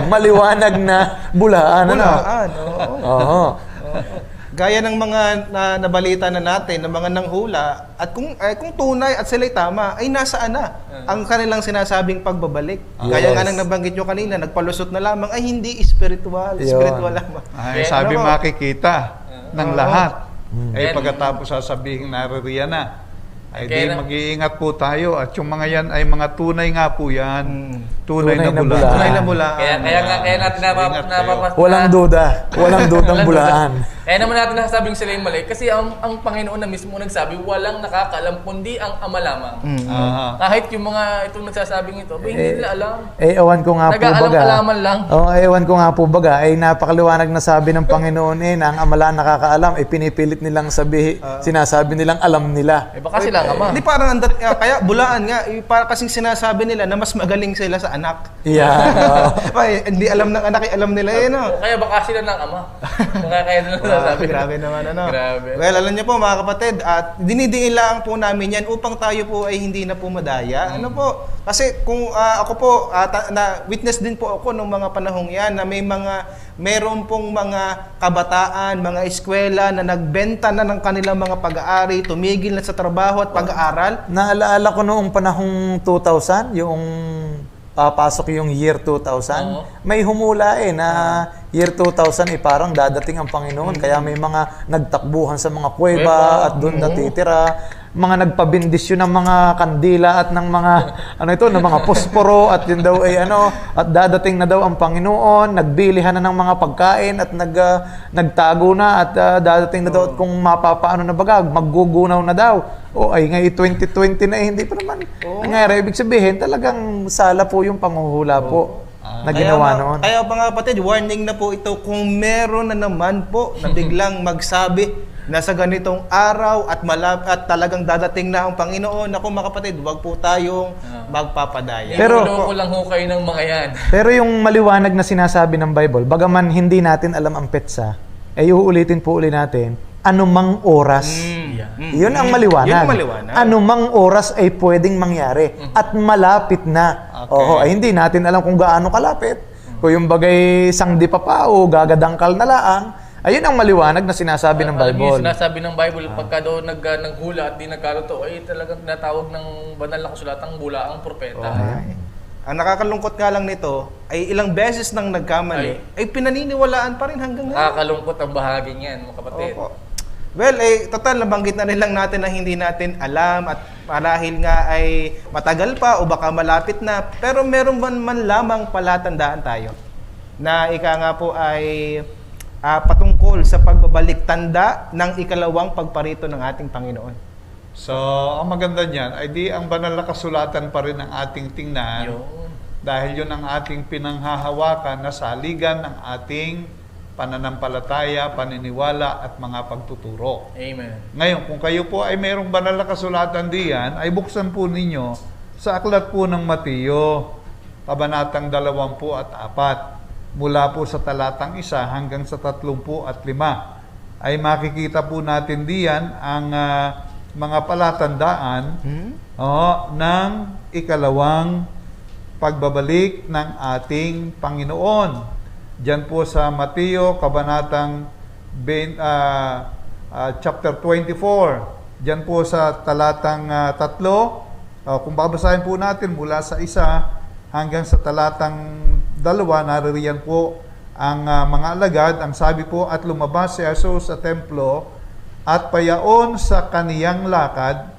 Maliwanag na bulaan. Bulaan, gaya ng mga nabalita na natin, ng mga nanghula, at kung tunay at sila'y tama, ay nasaan na ang kanilang sinasabing pagbabalik. Gaya nga nang nabanggit nyo kanina, nagpalusot na lamang, ay hindi spiritual. Spiritual lamang. Ay, Kaya, sabi ano po? makikita ng lahat. Ay Yan. pagkatapos sasabihin naririyan na. Ay di Kaya mag-iingat po tayo at yung mga yan ay mga tunay nga po yan. Tunay na bula. Tunay na bula. Kaya natin Ingat kayo. Walang duda. Walang dudang bulaan. Kaya naman natin nasasabing sila yung mali. Kasi ang Panginoon na mismo nagsabi, walang nakakaalam kundi ang Ama lamang. Aha. Kahit yung mga itong nagsasabing ito, hindi nila alam. Ewan ko nga po baga. Nag-aalam-alaman lang. Ewan ko nga po baga, napakaliwanag na sabi ng Panginoon na ang Ama lang nakakaalam, pinipilit nilang sinasabi nilang alam nila. Baka sila ang Ama. Hindi parang kaya bulaan nga, para kasing sinasabi nila na mas magaling sila sa anak. Yeah. Ay, hindi alam ng anak, alam nila no? O kaya baka sila ng Ama. Kaya nila nasasabi. Grabe naman Grabe. Well, alam niyo po mga kapatid, at dinidiin lang po namin yan upang tayo po ay hindi na po madaya. Ano po? Kasi kung ako po, na witness din po ako nung mga panahong yan na meron pong mga kabataan, mga eskwela na nagbenta na ng kanilang mga pag-aari, tumigil na sa trabaho at pag-aaral. Naalaala ko noong panahong 2000, yung pasok yung year 2000, Oo. may humula na year 2000 parang dadating ang Panginoon. Kaya may mga nagtakbuhan sa mga kuweba at doon natitira. Mga nagpabindisyon ng mga kandila at ng mga ng mga posporo at yun daw ay at dadating na daw ang Panginoon, nagbilihan na ng mga pagkain at nagtago na at dadating na daw at kung mapapaano na baga, maggugunaw na daw. Ay ngayon 2020 na hindi pa naman nangyari. Ibig sabihin talagang sala po yung panghuhula po na ginawa noon. Kaya mga kapatid, warning na po ito kung meron na naman po na biglang magsabi na sa ganitong araw at talagang dadating na ang Panginoon. Naku mga kapatid, huwag po tayong magpapadaya. Pero- Iloko lang ho kayo ng mga yan. Pero yung maliwanag na sinasabi ng Bible, bagaman hindi natin alam ang petsa, ay uulitin po uli natin, anumang oras. Yun ang maliwanag. Yun ang maliwanag. Anumang oras ay pwedeng mangyari at malapit na. Okay. Ay hindi natin alam kung gaano kalapit. Kung yung bagay sangdi pa o gagadangkal na laang, ayun ang maliwanag na sinasabi ng Alam niyo, Bible. sinasabi ng Bible, pagka daw naghula at di nagkaroto, ay talagang tinatawag ng banal na kasulatang bulaang propeta. Ang nakakalungkot nga lang nito ay ilang beses nang nagkamali ay pinaniniwalaan pa rin hanggang ngayon. Nakakalungkot ang bahaging yan, mga kapatid. Opo. Well, total, nabanggit na rin lang natin na hindi natin alam at marahil nga ay matagal pa o baka malapit na. Pero meron man lamang palatandaan tayo na ika nga po ay patungkol sa pagbabalik tanda ng ikalawang pagparito ng ating Panginoon. So, ang maganda niyan ay di ang banal na kasulatan pa rin ang ating tingnan. Yun. Dahil yun ang ating pinanghahawakan na saligan ng ating pananampalataya, paniniwala at mga pagtuturo. Amen. Ngayon, kung kayo po ay mayroong banal na kasulatan diyan, ay buksan po ninyo sa aklat po ng Mateo, kabanatang 24, mula po sa talatang 1 hanggang sa 35, ay makikita po natin diyan ang mga palatandaan ng ikalawang pagbabalik ng ating Panginoon. Diyan po sa Mateo, kabanatang chapter 24. Diyan po sa talatang 3. Kung babasahin po natin mula sa 1 hanggang sa talatang 2, naririyan po ang mga alagad. Ang sabi po, at lumabas si Jesus sa templo at payaon sa kaniyang lakad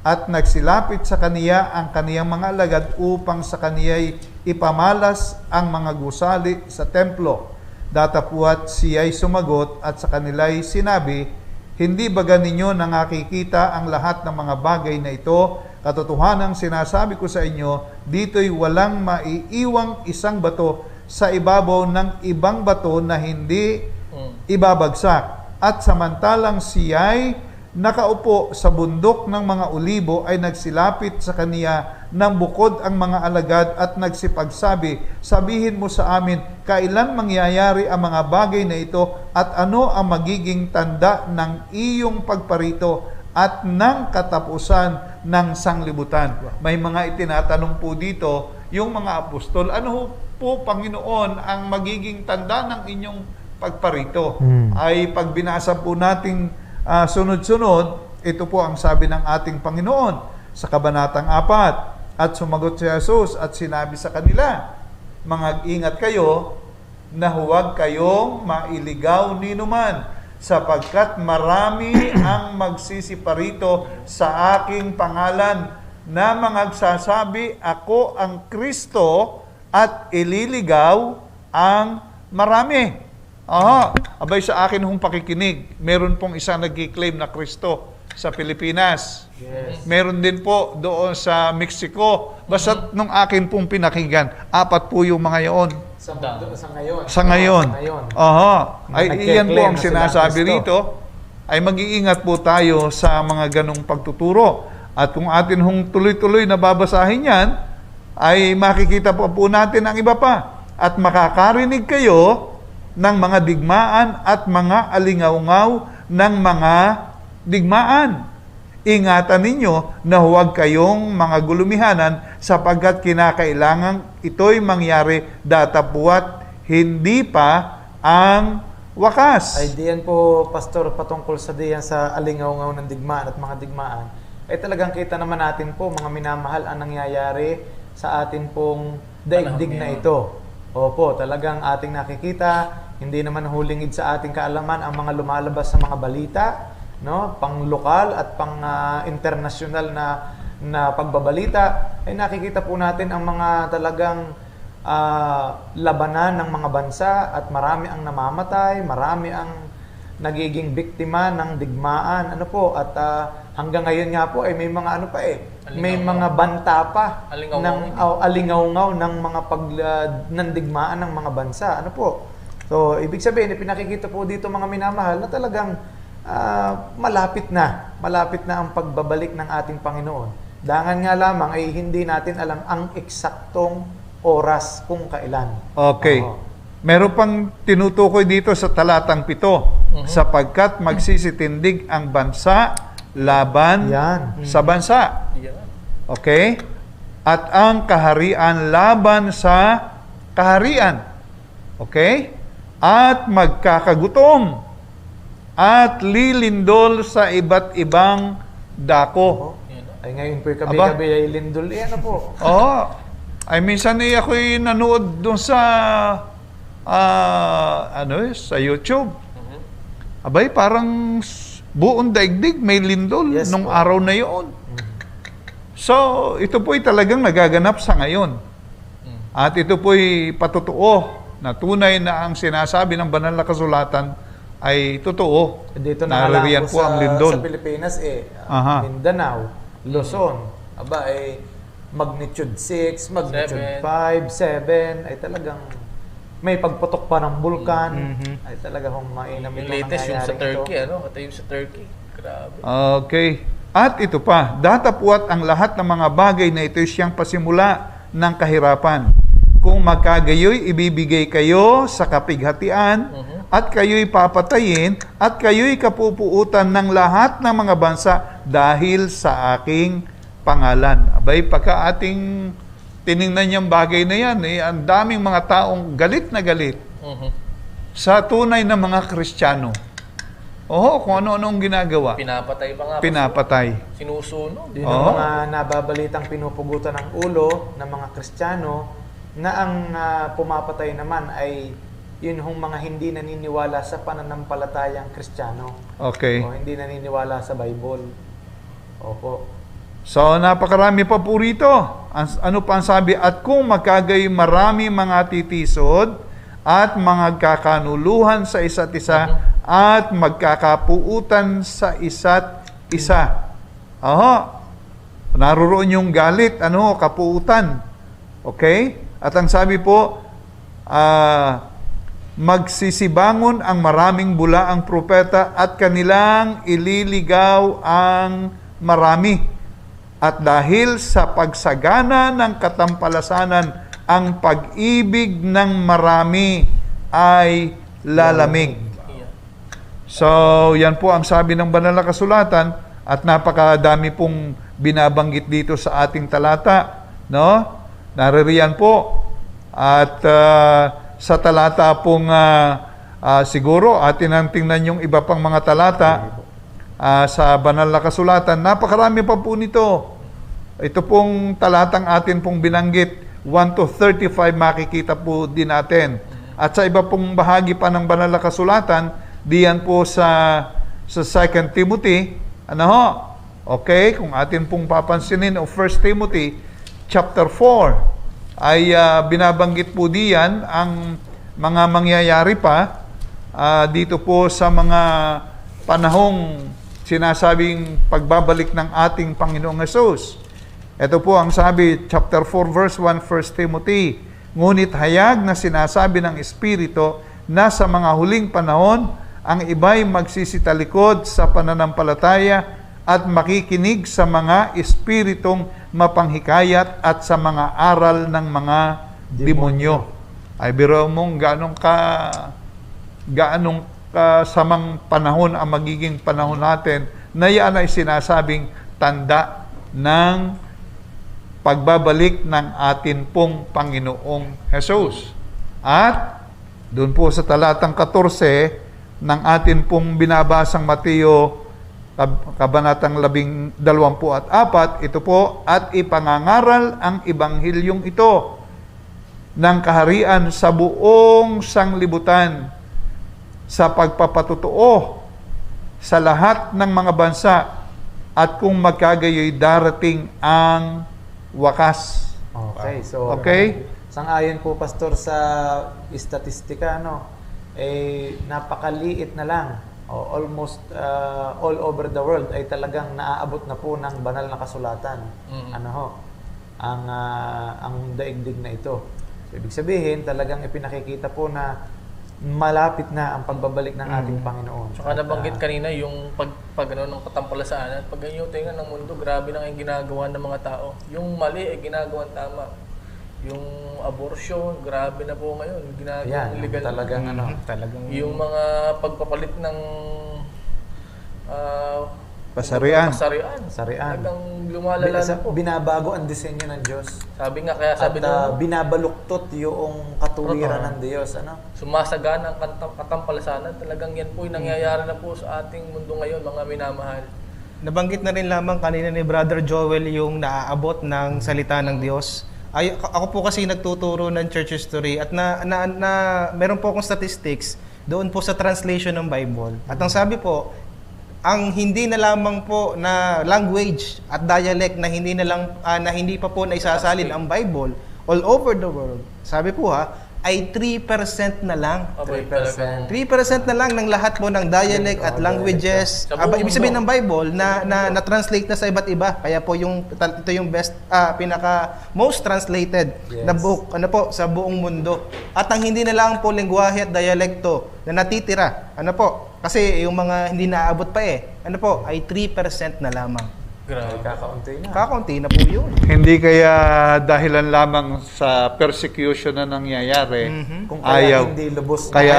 at nagsilapit sa kaniya ang kaniyang mga alagad upang sa kaniya'y ipamalas ang mga gusali sa templo. Datapwat siya'y sumagot at sa kanila'y sinabi, hindi baga ninyo nakikita ang lahat ng mga bagay na ito? Katotohanan sinasabi ko sa inyo, dito'y walang maiiwang isang bato sa ibabaw ng ibang bato na hindi ibabagsak. At samantalang siya'y nakaupo sa bundok ng mga olibo ay nagsilapit sa kaniya ng bukod ang mga alagad at nagsipagsabi, sabihin mo sa amin, kailan mangyayari ang mga bagay na ito at ano ang magiging tanda ng iyong pagparito at ng katapusan ng sanglibutan. May mga itinatanong po dito yung mga apostol, ano po Panginoon ang magiging tanda ng inyong pagparito. Ay pag binasa po nating sunod-sunod, ito po ang sabi ng ating Panginoon sa Kabanatang 4. At sumagot si Jesus at sinabi sa kanila, "Mag-ingat kayo na huwag kayong mailigaw ninuman, sapagkat marami ang magsisiparito sa aking pangalan na magsasabi, ako ang Kristo, at ililigaw ang marami." Abay, sa akin hong pakikinig, meron pong isang nag-claim na Kristo sa Pilipinas. Yes. Meron din po doon sa Mexico. Basta nung akin pong pinakinggan, 4 po yung mga yon. Sa ngayon. Sa ngayon. Ay, iyan po ang Nagke-claim na sinasabi sila Kristo. rito. Ay mag-iingat po tayo sa mga ganong pagtuturo. At kung atin hong tuloy-tuloy na babasahin yan, ay makikita po natin ang iba pa. At makakarinig kayo ng mga digmaan at mga alingaw-ngaw ng mga digmaan. Ingatan ninyo na huwag kayong mga gulumihanan, sapagkat kinakailangan ito'y mangyari datapwat hindi pa ang wakas. Ay diyan po, Pastor, patungkol sa diyan sa alingaw-ngaw ng digmaan at mga digmaan, ay talagang kita naman natin po, mga minamahal, ang nangyayari sa atin pong daigdig na ito. Opo, talagang ating nakikita, hindi naman hulingid sa ating kaalaman ang mga lumalabas sa mga balita, no, pang lokal at pang internasyonal na pagbabalita, ay nakikita po natin ang mga talagang labanan ng mga bansa, at marami ang namamatay, marami ang nagiging biktima ng digmaan, ano po, at hanggang ngayon nga po ay may mga ano pa may mga banta pa ng alingaw-ngaw ng mga nandigmaan ng mga bansa, ano po. So ibig sabihin, pinakikita po dito, mga minamahal, na talagang malapit na ang pagbabalik ng ating Panginoon. Dangan nga lamang ay hindi natin alam ang eksaktong oras kung kailan. Okay. Meron pang tinutukoy dito sa talatang 7, sapagkat magsisitindig ang bansa laban sa bansa. Okay? At ang kaharian laban sa kaharian. Okay? At magkakagutom at lilindol sa iba't ibang dako. Ay ngayon po kabi-kabi ay lindol. Ano po? Ay minsan ako'y nanood doon sa sa YouTube. Abay, parang buong daigdig may lindol nung araw na yun. So, ito po'y talagang nagaganap sa ngayon. At ito po'y patotoo na tunay na ang sinasabi ng banal na kasulatan ay totoo. Dito na lang po ang lindol. Sa Pilipinas Mindanao, Luzon, magnitude 6, magnitude 5, 7, ay talagang may pagputok pa ng bulkan. Ay talagang mainam Yung itong latest yung sa nangyayari Turkey, ito. Yung sa Turkey. Grabe. Okay. At ito pa, datapwat ang lahat ng mga bagay na ito siyang pasimula ng kahirapan. Kung magkagayoy, ibibigay kayo sa kapighatian, at kayo'y papatayin, at kayo'y kapupuutan ng lahat ng mga bansa dahil sa aking pangalan. Abay, pagka ating tiningnan yung bagay na yan, ang daming mga taong galit na galit sa tunay na mga Kristiyano. Kung ano-anong ginagawa. Pinapatay pa nga. Pinapatay. Sinusunog. Yun ang mga nababalitang pinupugutan ng ulo ng mga Kristiyano, na ang pumapatay naman ay yun hong mga hindi naniniwala sa pananampalatayang Kristiyano. Okay. O hindi naniniwala sa Bible. Opo. So, napakarami pa po rito. Ano pa ang sabi? At kung magkagay marami mga titisod at mga kakanuluhan sa isa't isa, at magkakapuutan sa isa't isa. Naroon yung galit, kapuutan. Okay? At ang sabi po, magsisibangon ang maraming bulaang propeta at kanilang ililigaw ang marami. At dahil sa pagsagana ng katampalasanan, ang pag-ibig ng marami ay lalamig. So, yan po ang sabi ng banal na kasulatan, at napakadami pong binabanggit dito sa ating talata, no? Naririyan po. At sa talata pong siguro atin ang tingnan yung iba pang mga talata sa banal na kasulatan. Napakarami pa po nito. Ito pong talatang atin pong binanggit, 1 to 35, makikita po din natin. At sa iba pong bahagi pa ng banal na kasulatan, diyan po sa 2 Timothy, ano ho? Okay, kung atin pong papansinin o 1 Timothy chapter 4, ay binabanggit po diyan ang mga mangyayari pa dito po sa mga panahong sinasabing pagbabalik ng ating Panginoong Hesus. Ito po ang sabi, chapter 4, verse 1, 1 Timothy. Ngunit hayag na sinasabi ng Espiritu na sa mga huling panahon, ang iba'y magsisitalikod sa pananampalataya at makikinig sa mga espiritong mapanghikayat at sa mga aral ng mga demonyo. Ay biro mong gaanong kasamang panahon ang magiging panahon natin na yan ay sinasabing tanda ng pagbabalik ng atin pong Panginoong Hesus. At doon po sa talatang 14 ng atin pong binabasang Mateo kabanatang 24, ito po, at ipangangaral ang ebanghilyong ito ng kaharian sa buong sanglibutan sa pagpapatotoo sa lahat ng mga bansa, at kung magkagayoy darating ang wakas. Okay, so Okay? sang-ayon po pastor sa istatistika, napakaliit na lang, almost all over the world ay talagang naaabot na po ng banal na kasulatan. Ang daigdig na ito. So, ibig sabihin, talagang ipinakikita po na malapit na ang pagbabalik ng ating Panginoon. Tsaka nabanggit kanina yung ng katampalasaan at pag yung tingnan ng mundo, grabe na yung ginagawa ng mga tao. Yung mali ay ginagawa tama. Yung abortion, grabe na po ngayon. Ginagawa illegal. Talagang Talagang yung mga pagpapalit ng Pasarian. Sarian. Talagang lumalala na po. Binabago ang disenyo ng Diyos. Sabi nga, kaya sabi At binabaluktot yung katuwiran ng Diyos. sumasagana ang katampalasanan. Talagang yan po yung nangyayari na po sa ating mundo ngayon, mga minamahal. Nabanggit na rin lamang kanina ni Brother Joel yung naaabot ng salita ng Diyos. Ako po kasi nagtuturo ng church history at meron po akong statistics doon po sa translation ng Bible. At ang sabi po, ang hindi na lamang po na language at dialect na hindi pa po naisasalin ang Bible all over the world. Sabi po ay 3% na lang. 3%. 3% na lang ng lahat po ng dialect at languages. Ibig sabihin ng Bible na translate na sa iba't iba. Kaya po ito yung best pinaka most translated na book sa buong mundo. At ang hindi na lang po lengguwahe at dialekto na natitira. Kasi yung mga hindi naaabot pa ay 3% na lamang. Grabe. Kakaunti na. Kakaunti na po yun. Hindi kaya dahilan lamang sa persecution na nangyayari, Kung kaya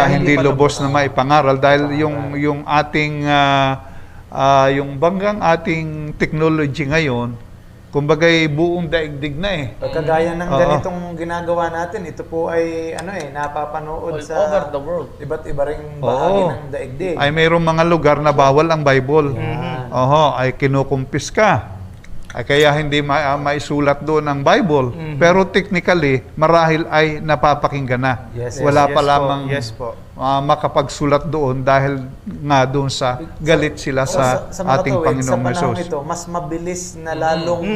hindi lubos na maipangaral dahil yung ating yung banggang ating technology ngayon, kumbagay buong daigdig na Kagaya ng ganitong ginagawa natin, ito po ay napapanood All sa over the world. iba't iba ring bahagi ng daigdig. Ay mayroong mga lugar na bawal ang Bible. Ay kinukumpis ka. Ay kaya hindi maisulat doon ang Bible. Pero technically, marahil ay napapakinggan na. Wala pa lamang makapagsulat doon dahil nga doon sa galit sila sa ating Panginoong Hesus. Sa panahon ito, mas mabilis na lalong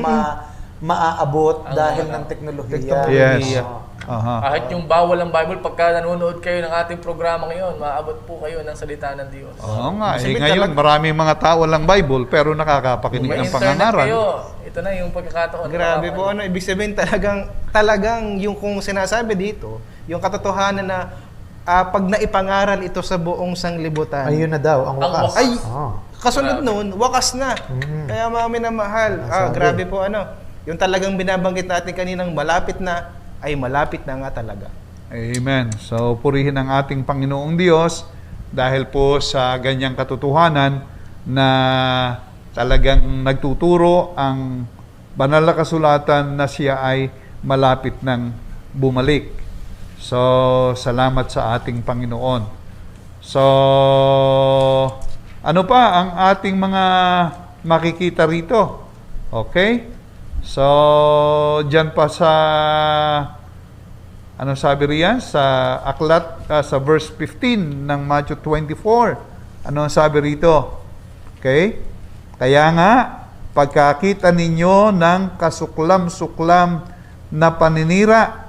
maaabot dahil ng teknolohiya. Yes. Kahit yung bawal ang Bible, pagka nanonood kayo ng ating programa ngayon, maaabot po kayo ng salita ng Diyos. Oo nga. Ngayon, maraming mga tao lang Bible pero nakakapakinig ng pangangaral. Kayo, ito na yung pagkakataon. Grabe po. Ibig sabihin talagang yung kung sinasabi dito, yung katotohanan na pag naipangaral ito sa buong sanglibutan. Ayun na daw, ang wakas. Ay, kasunod nun, wakas na. Kaya mga minamahal, grabe po yung talagang binabanggit natin kaninang malapit na, ay malapit na nga talaga. Amen. So, purihin ang ating Panginoong Diyos dahil po sa ganyang katotohanan na talagang nagtuturo ang banal na kasulatan na siya ay malapit ng bumalik. So, salamat sa ating Panginoon. So, ano pa ang ating mga makikita rito? Okay? So, dyan pa sa, ano sabi riyan? Sa aklat, sa verse 15 ng Matthew 24. Ano ang sabi rito? Okay? Kaya nga, pagkakita ninyo ng kasuklam-suklam na paninira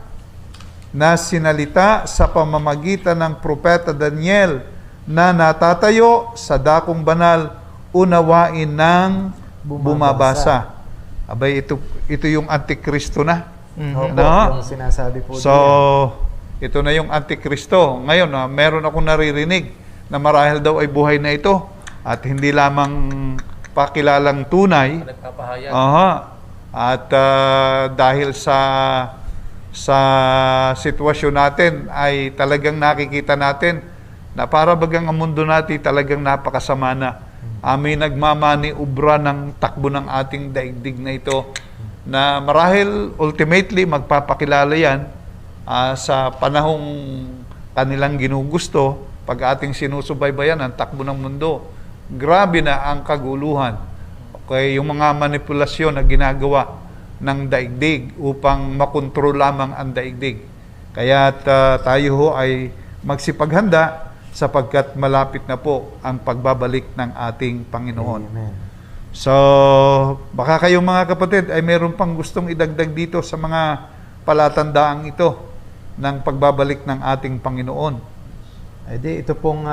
na sinalita sa pamamagitan ng propeta Daniel na natatayo sa dakong banal, unawain ng bumabasa. Abay, ito yung Antikristo na. Opo, No? yung sinasabi po So, ito na yung Antikristo. Ngayon, meron akong naririnig na marahil daw ay buhay na ito at hindi lamang pakilalang tunay. Nagpapahayag. Aha. At dahil sa sitwasyon natin ay talagang nakikita natin na para bagang ang mundo natin talagang napakasama na. Amin nagmamaniubra ng takbo ng ating daigdig na ito na marahil ultimately magpapakilala yan sa panahong kanilang ginugusto pag ating sinusubaybayan ang takbo ng mundo. Grabe na ang kaguluhan. Okay, yung mga manipulasyon na ginagawa ng daigdig upang makontrol lamang ang daigdig. Kaya tayo ho ay magsipaghanda sapagkat malapit na po ang pagbabalik ng ating Panginoon. Amen. So, baka kayong mga kapatid ay meron pang gustong idagdag dito sa mga palatandaang ito ng pagbabalik ng ating Panginoon. Ay di, ito pong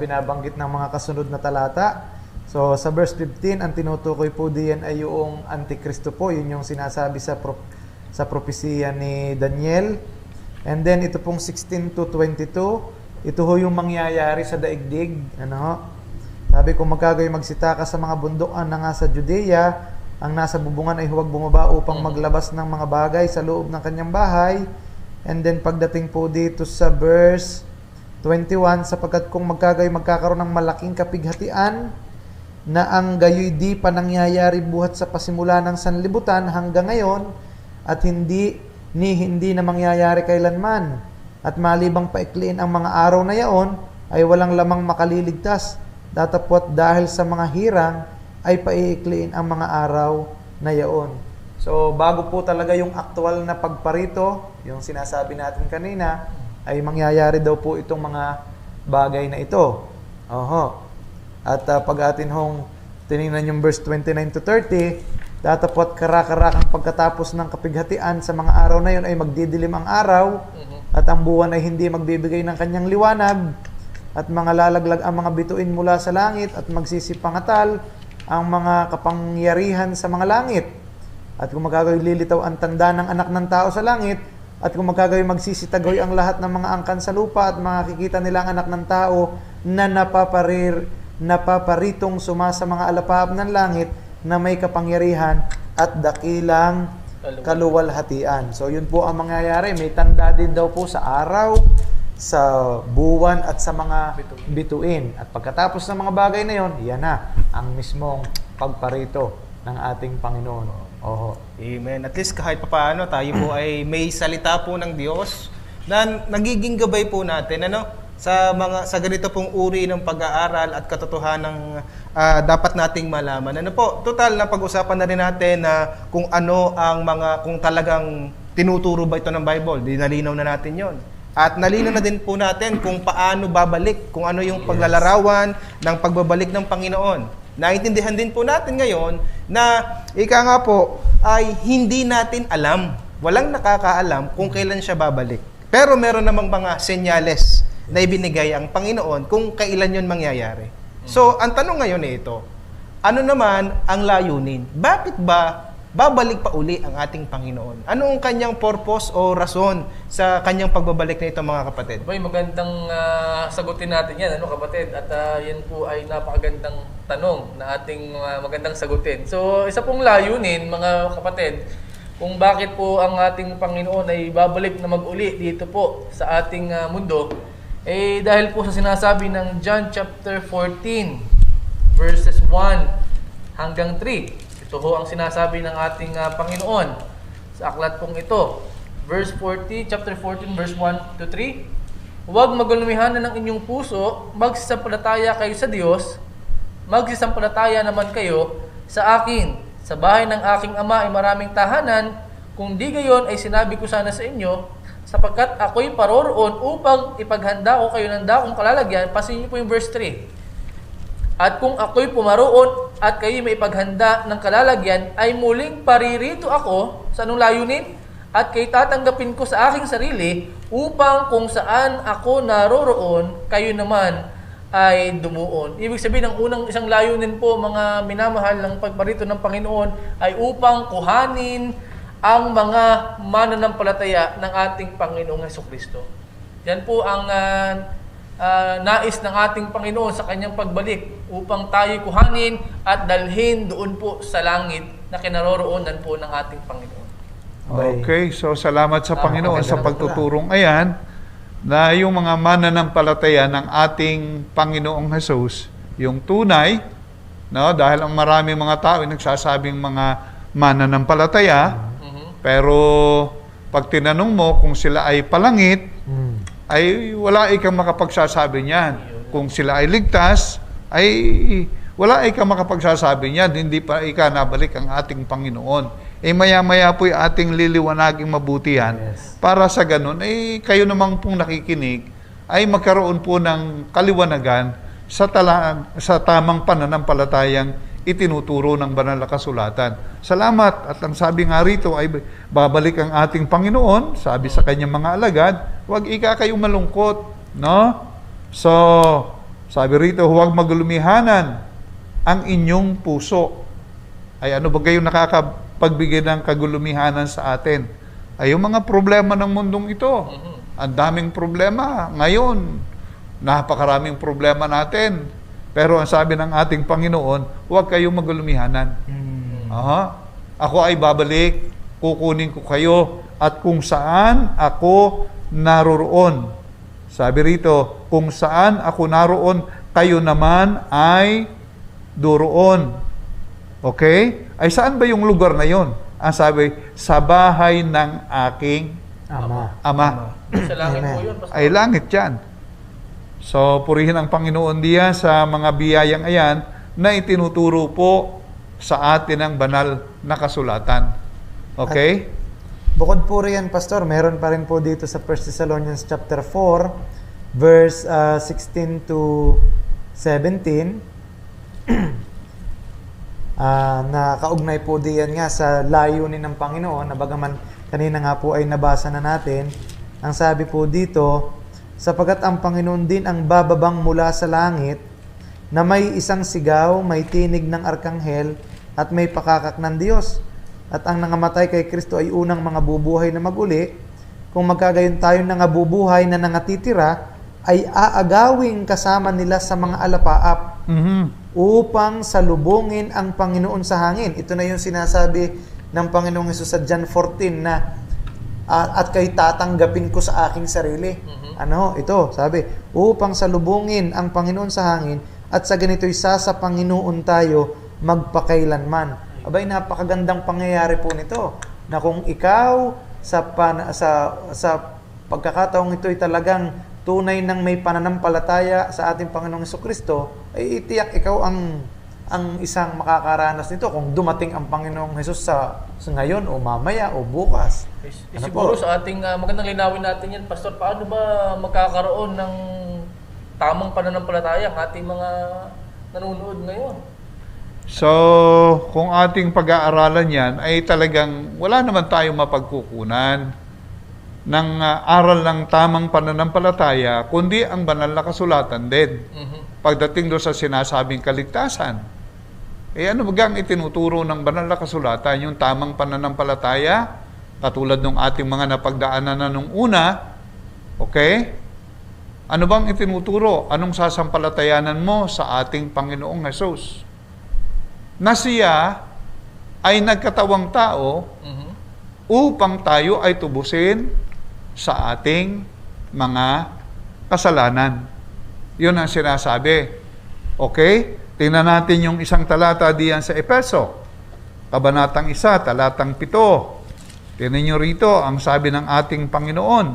binabanggit ng mga kasunod na talata. So, sa verse 15, ang tinutukoy po diyan ay yung Antikristo po. Yun yung sinasabi sa propesiya ni Daniel. And then, ito pong 16 to 22, ito ho yung mangyayari sa daigdig. Ano ho? Sabi ko, magkagayoy magsitaka sa mga bundokan na nga sa Judea, ang nasa bubungan ay huwag bumaba upang maglabas ng mga bagay sa loob ng kanyang bahay. And then, pagdating po dito sa verse 21, sapagkat kung magkakaroon ng malaking kapighatian, na ang gayoy di pa nangyayari buhat sa pasimula ng sanlibutan hanggang ngayon, at hindi na mangyayari kailanman, at malibang paikliin ang mga araw na yaon, ay walang lamang makaliligtas, datapwat dahil sa mga hirang, ay paiikliin ang mga araw na yaon. So, bago po talaga yung aktual na pagparito, yung sinasabi natin kanina, ay mangyayari daw po itong mga bagay na ito. Oho. At pag atin hong tinignan yung verse 29 to 30, datapwat karakarakang pagkatapos ng kapighatian sa mga araw na yun ay magdidilim ang araw, at ang buwan ay hindi magbibigay ng kanyang liwanag, at mga lalaglag ang mga bituin mula sa langit, at magsisipangatal ang mga kapangyarihan sa mga langit. At kung magkagayoy lilitaw ang tanda ng anak ng tao sa langit, at kung magkagayoy magsisitagoy ang lahat ng mga angkan sa lupa, at makikita nila ang anak ng tao na napaparitong suma sa mga alapahab ng langit na may kapangyarihan at dakilang kaluwalhatian. So yun po ang mangyayari. May tanda din daw po sa araw, sa buwan at sa mga bituin. At pagkatapos ng mga bagay na yon, yan na ang mismong pagparito ng ating Panginoon. Oho. Amen. At least kahit papaano tayo po ay may salita po ng Diyos na nagiging gabay po natin sa ganito pong uri ng pag-aaral at katotohanan dapat nating malaman. Total na pag-usapan na rin natin na kung ano ang kung talagang tinuturo ba ito ng Bible. Dinalinaw na natin 'yon. At nalinaw na din po natin kung paano babalik, kung ano yung paglalarawan ng pagbabalik ng Panginoon. Naintindihan din po natin ngayon na ika nga po ay hindi natin alam. Walang nakakaalam kung kailan siya babalik. Pero meron namang mga senyales na ibinigay ang Panginoon kung kailan yun mangyayari. So, ang tanong ngayon ay ito, ano naman ang layunin? Bakit ba babalik pa uli ang ating Panginoon? Ano ang kanyang purpose o rason sa kanyang pagbabalik na ito, mga kapatid? Boy, magandang sagutin natin yan, kapatid? At yan po ay napakagandang tanong na ating magandang sagutin. So, isa pong layunin, mga kapatid, kung bakit po ang ating Panginoon ay babalik na mag-uli dito po sa ating mundo, dahil po sa sinasabi ng John chapter 14, verses 1 hanggang 3. Ito ho ang sinasabi ng ating Panginoon sa aklat pong ito. Chapter 14, verse 1 to 3. huwag magulumihanan ng inyong puso, magsisampalataya kayo sa Diyos, magsisampalataya naman kayo sa akin. Sa bahay ng aking ama ay maraming tahanan, kung di gayon ay sinabi ko sana sa inyo, sapagkat ako'y paroroon upang ipaghanda ko kayo ng dakong kalalagyan. Pasin niyo po yung verse 3. At kung ako'y pumaroon at kayo may ipaghanda ng kalalagyan, ay muling paririto ako sa anong layunin? At kayo tatanggapin ko sa aking sarili upang kung saan ako naroroon, kayo naman ay dumuon. Ibig sabihin, ang unang isang layunin po, mga minamahal ng pagparito ng Panginoon, ay upang kuhanin ang mga mananampalataya ng ating Panginoong Hesukristo. Yan po ang nais ng ating Panginoon sa kanyang pagbalik upang tayo kuhanin at dalhin doon po sa langit na kinaroroonan po ng ating Panginoon. Okay, so salamat sa Panginoon maganda sa naman pagtuturong ayan na yung mga mananampalataya ng ating Panginoong Jesus, yung tunay, no, dahil ang maraming mga tao ay nagsasabing mga mananampalataya, pero pag tinanong mo kung sila ay palangit, ay wala ikang makapagsasabi niyan. Kung sila ay ligtas, ay wala ikang makapagsasabi niyan. Hindi pa ika nabalik ang ating Panginoon. Maya-maya po'y ating liliwanaging mabutihan. Yes. Para sa ganun, kayo namang pong nakikinig, ay magkaroon po ng kaliwanagan sa tamang pananampalatayang itinuturo ng banal na kasulatan. Salamat. At ang sabi nga rito ay babalik ang ating Panginoon, sabi sa kanyang mga alagad, huwag ika kayong malungkot, no? So, sabi rito, huwag maglumihanan ang inyong puso. Ay ano ba kayo nakakapagbigay ng kagulumihanan sa atin? Ay yung mga problema ng mundong ito. Ang daming problema. Ngayon, napakaraming problema natin. Pero ang sabi ng ating Panginoon, huwag kayong magulumihanan. Ako ay babalik, kukunin ko kayo, at kung saan ako naroroon. Sabi rito, kung saan ako naroon, kayo naman ay doroon. Okay? Ay saan ba yung lugar na yon? Ang sabi, sa bahay ng aking Ama. Sa langit po yun, Pastor. Ay langit yan. So, purihin ang Panginoon diyan sa mga biyayang ayan na itinuturo po sa atin ng banal na kasulatan. Okay? Bukod po riyan, Pastor, meron pa rin po dito sa 1 Thessalonians chapter 4, verse 16 to 17, na kaugnay po diyan nga sa layunin ng Panginoon, na bagaman kanina nga po ay nabasa na natin. Ang sabi po dito, sapagkat ang Panginoon din ang bababang mula sa langit, na may isang sigaw, may tinig ng arkanghel, at may pakakak ng Diyos. At ang nangamatay kay Kristo ay unang mga bubuhay na maguli. Kung magkagayon tayo nangabubuhay na nangatitira, ay aagawing kasama nila sa mga alapaap, upang salubungin ang Panginoon sa hangin. Ito na yung sinasabi ng Panginoong Hesus sa John 14 na, at kay tatanggapin ko sa aking sarili. Ito, sabi, upang salubungin ang Panginoon sa hangin, at sa ganito'y sa Panginoon tayo magpakailanman. Abay, napakagandang pangyayari po nito, na kung ikaw sa pagkakataong ito'y talagang tunay ng may pananampalataya sa ating Panginoong Hesukristo, ay itiyak ikaw ang isang makakaranas nito kung dumating ang Panginoong Hesus sa ngayon o mamaya o bukas. Siguro sa ating magandang linawin natin yan, Pastor, paano ba magkakaroon ng tamang pananampalataya ang ating mga nanonood ngayon? So, kung ating pag-aaralan yan, ay talagang wala naman tayong mapagkukunan ng aral ng tamang pananampalataya, kundi ang banal na kasulatan din. Pagdating doon sa sinasabing kaligtasan, ano ba ang itinuturo ng banal na kasulatan? Yung tamang pananampalataya, katulad ng ating mga napagdaanan na nung una, okay? Ano bang itinuturo? Anong sasampalatayanan mo sa ating Panginoong Hesus? Na siya ay nagkatawang tao upang tayo ay tubusin sa ating mga kasalanan. Yun ang sinasabi. Okay? Tingnan natin yung isang talata diyan sa Efeso. Kabanatang 1, talatang 7. Tingnan nyo rito ang sabi ng ating Panginoon.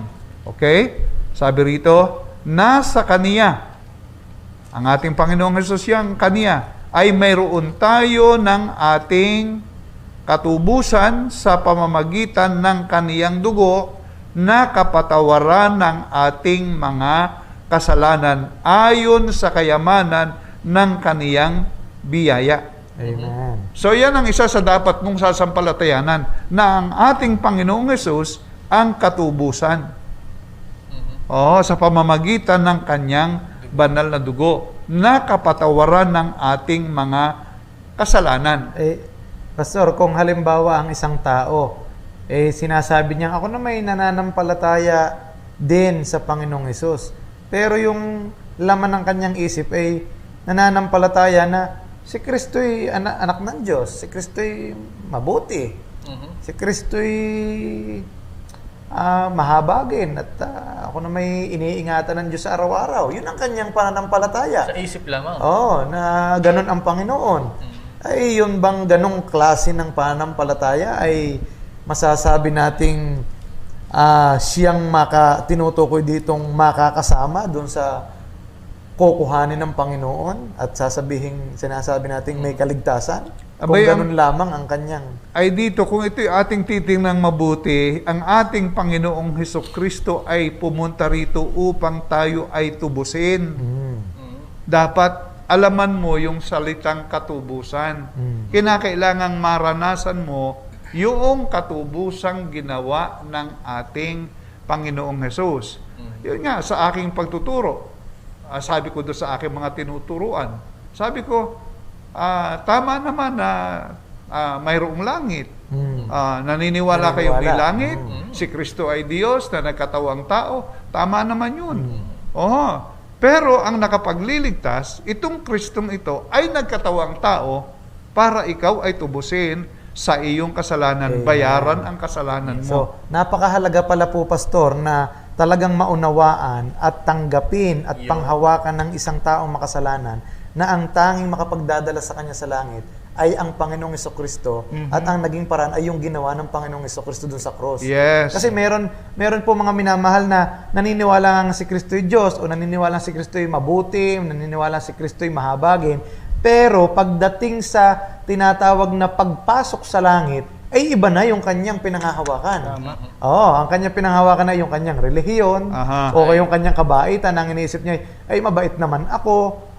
Okay? Sabi rito, nasa Kaniya. Ang ating Panginoong Hesus yang Kaniya ay mayroon tayo ng ating katubusan sa pamamagitan ng Kaniyang dugo na kapatawaran ng ating mga kasalanan ayon sa kayamanan ng Kaniyang biyaya. Amen. So yan ang isa sa dapat mong sasampalatayanan, na ang ating Panginoong Hesus ang katubusan. Sa pamamagitan ng kanyang banal na dugo na kapatawaran ng ating mga kasalanan. Pastor, kung halimbawa ang isang tao, sinasabi niya, ako na may nananampalataya din sa Panginoong Hesus. Pero yung laman ng kanyang isip ay nananampalataya na si Kristo'y anak ng Diyos, si Kristo'y mabuti, si Kristo'y mahabagin, at ako na may iniingatan ng Diyos sa araw-araw. Yun ang kanyang pananampalataya. Sa isip lamang. Na ganun ang Panginoon. Ay, yun bang ganung klase ng pananampalataya ay masasabi nating siyang tinutukoy ditong makakasama doon sa kukuhanin ng Panginoon at sinasabi nating may kaligtasan? Kung ganun lamang ang kanyang... Ay dito, kung ito'y ating titingnang mabuti, ang ating Panginoong Hesukristo ay pumunta rito upang tayo ay tubusin. Dapat alaman mo yung salitang katubusan. Kinakailangang maranasan mo yung katubusang ginawa ng ating Panginoong Hesus. Yun nga, sa aking pagtuturo, sabi ko doon sa aking mga tinuturuan, sabi ko, tama naman na mayroong langit. Naniniwala kayo may langit, si Kristo ay Diyos na nagkatawang tao, tama naman yun. Pero ang nakapagliligtas, itong Kristong ito ay nagkatawang tao para ikaw ay tubusin sa iyong kasalanan, bayaran ang kasalanan mo. So, napakahalaga pala po, Pastor, na talagang maunawaan at tanggapin at panghawakan ng isang taong makasalanan na ang tanging makapagdadala sa kanya sa langit ay ang Panginoong Hesukristo, at ang naging paraan ay yung ginawa ng Panginoong Hesukristo dun sa cross. Yes. Kasi meron po mga minamahal na naniniwala nga si Kristo'y Diyos, o naniniwala si Kristo'y mabuti, o naniniwala si Kristo'y mahabagin, pero pagdating sa tinatawag na pagpasok sa langit, ay iba na yung kanyang pinanghahawakan. Ang kanyang pinanghahawakan na yung kanyang relihiyon, o yung kanyang kabaitan. Ang iniisip niya ay mabait naman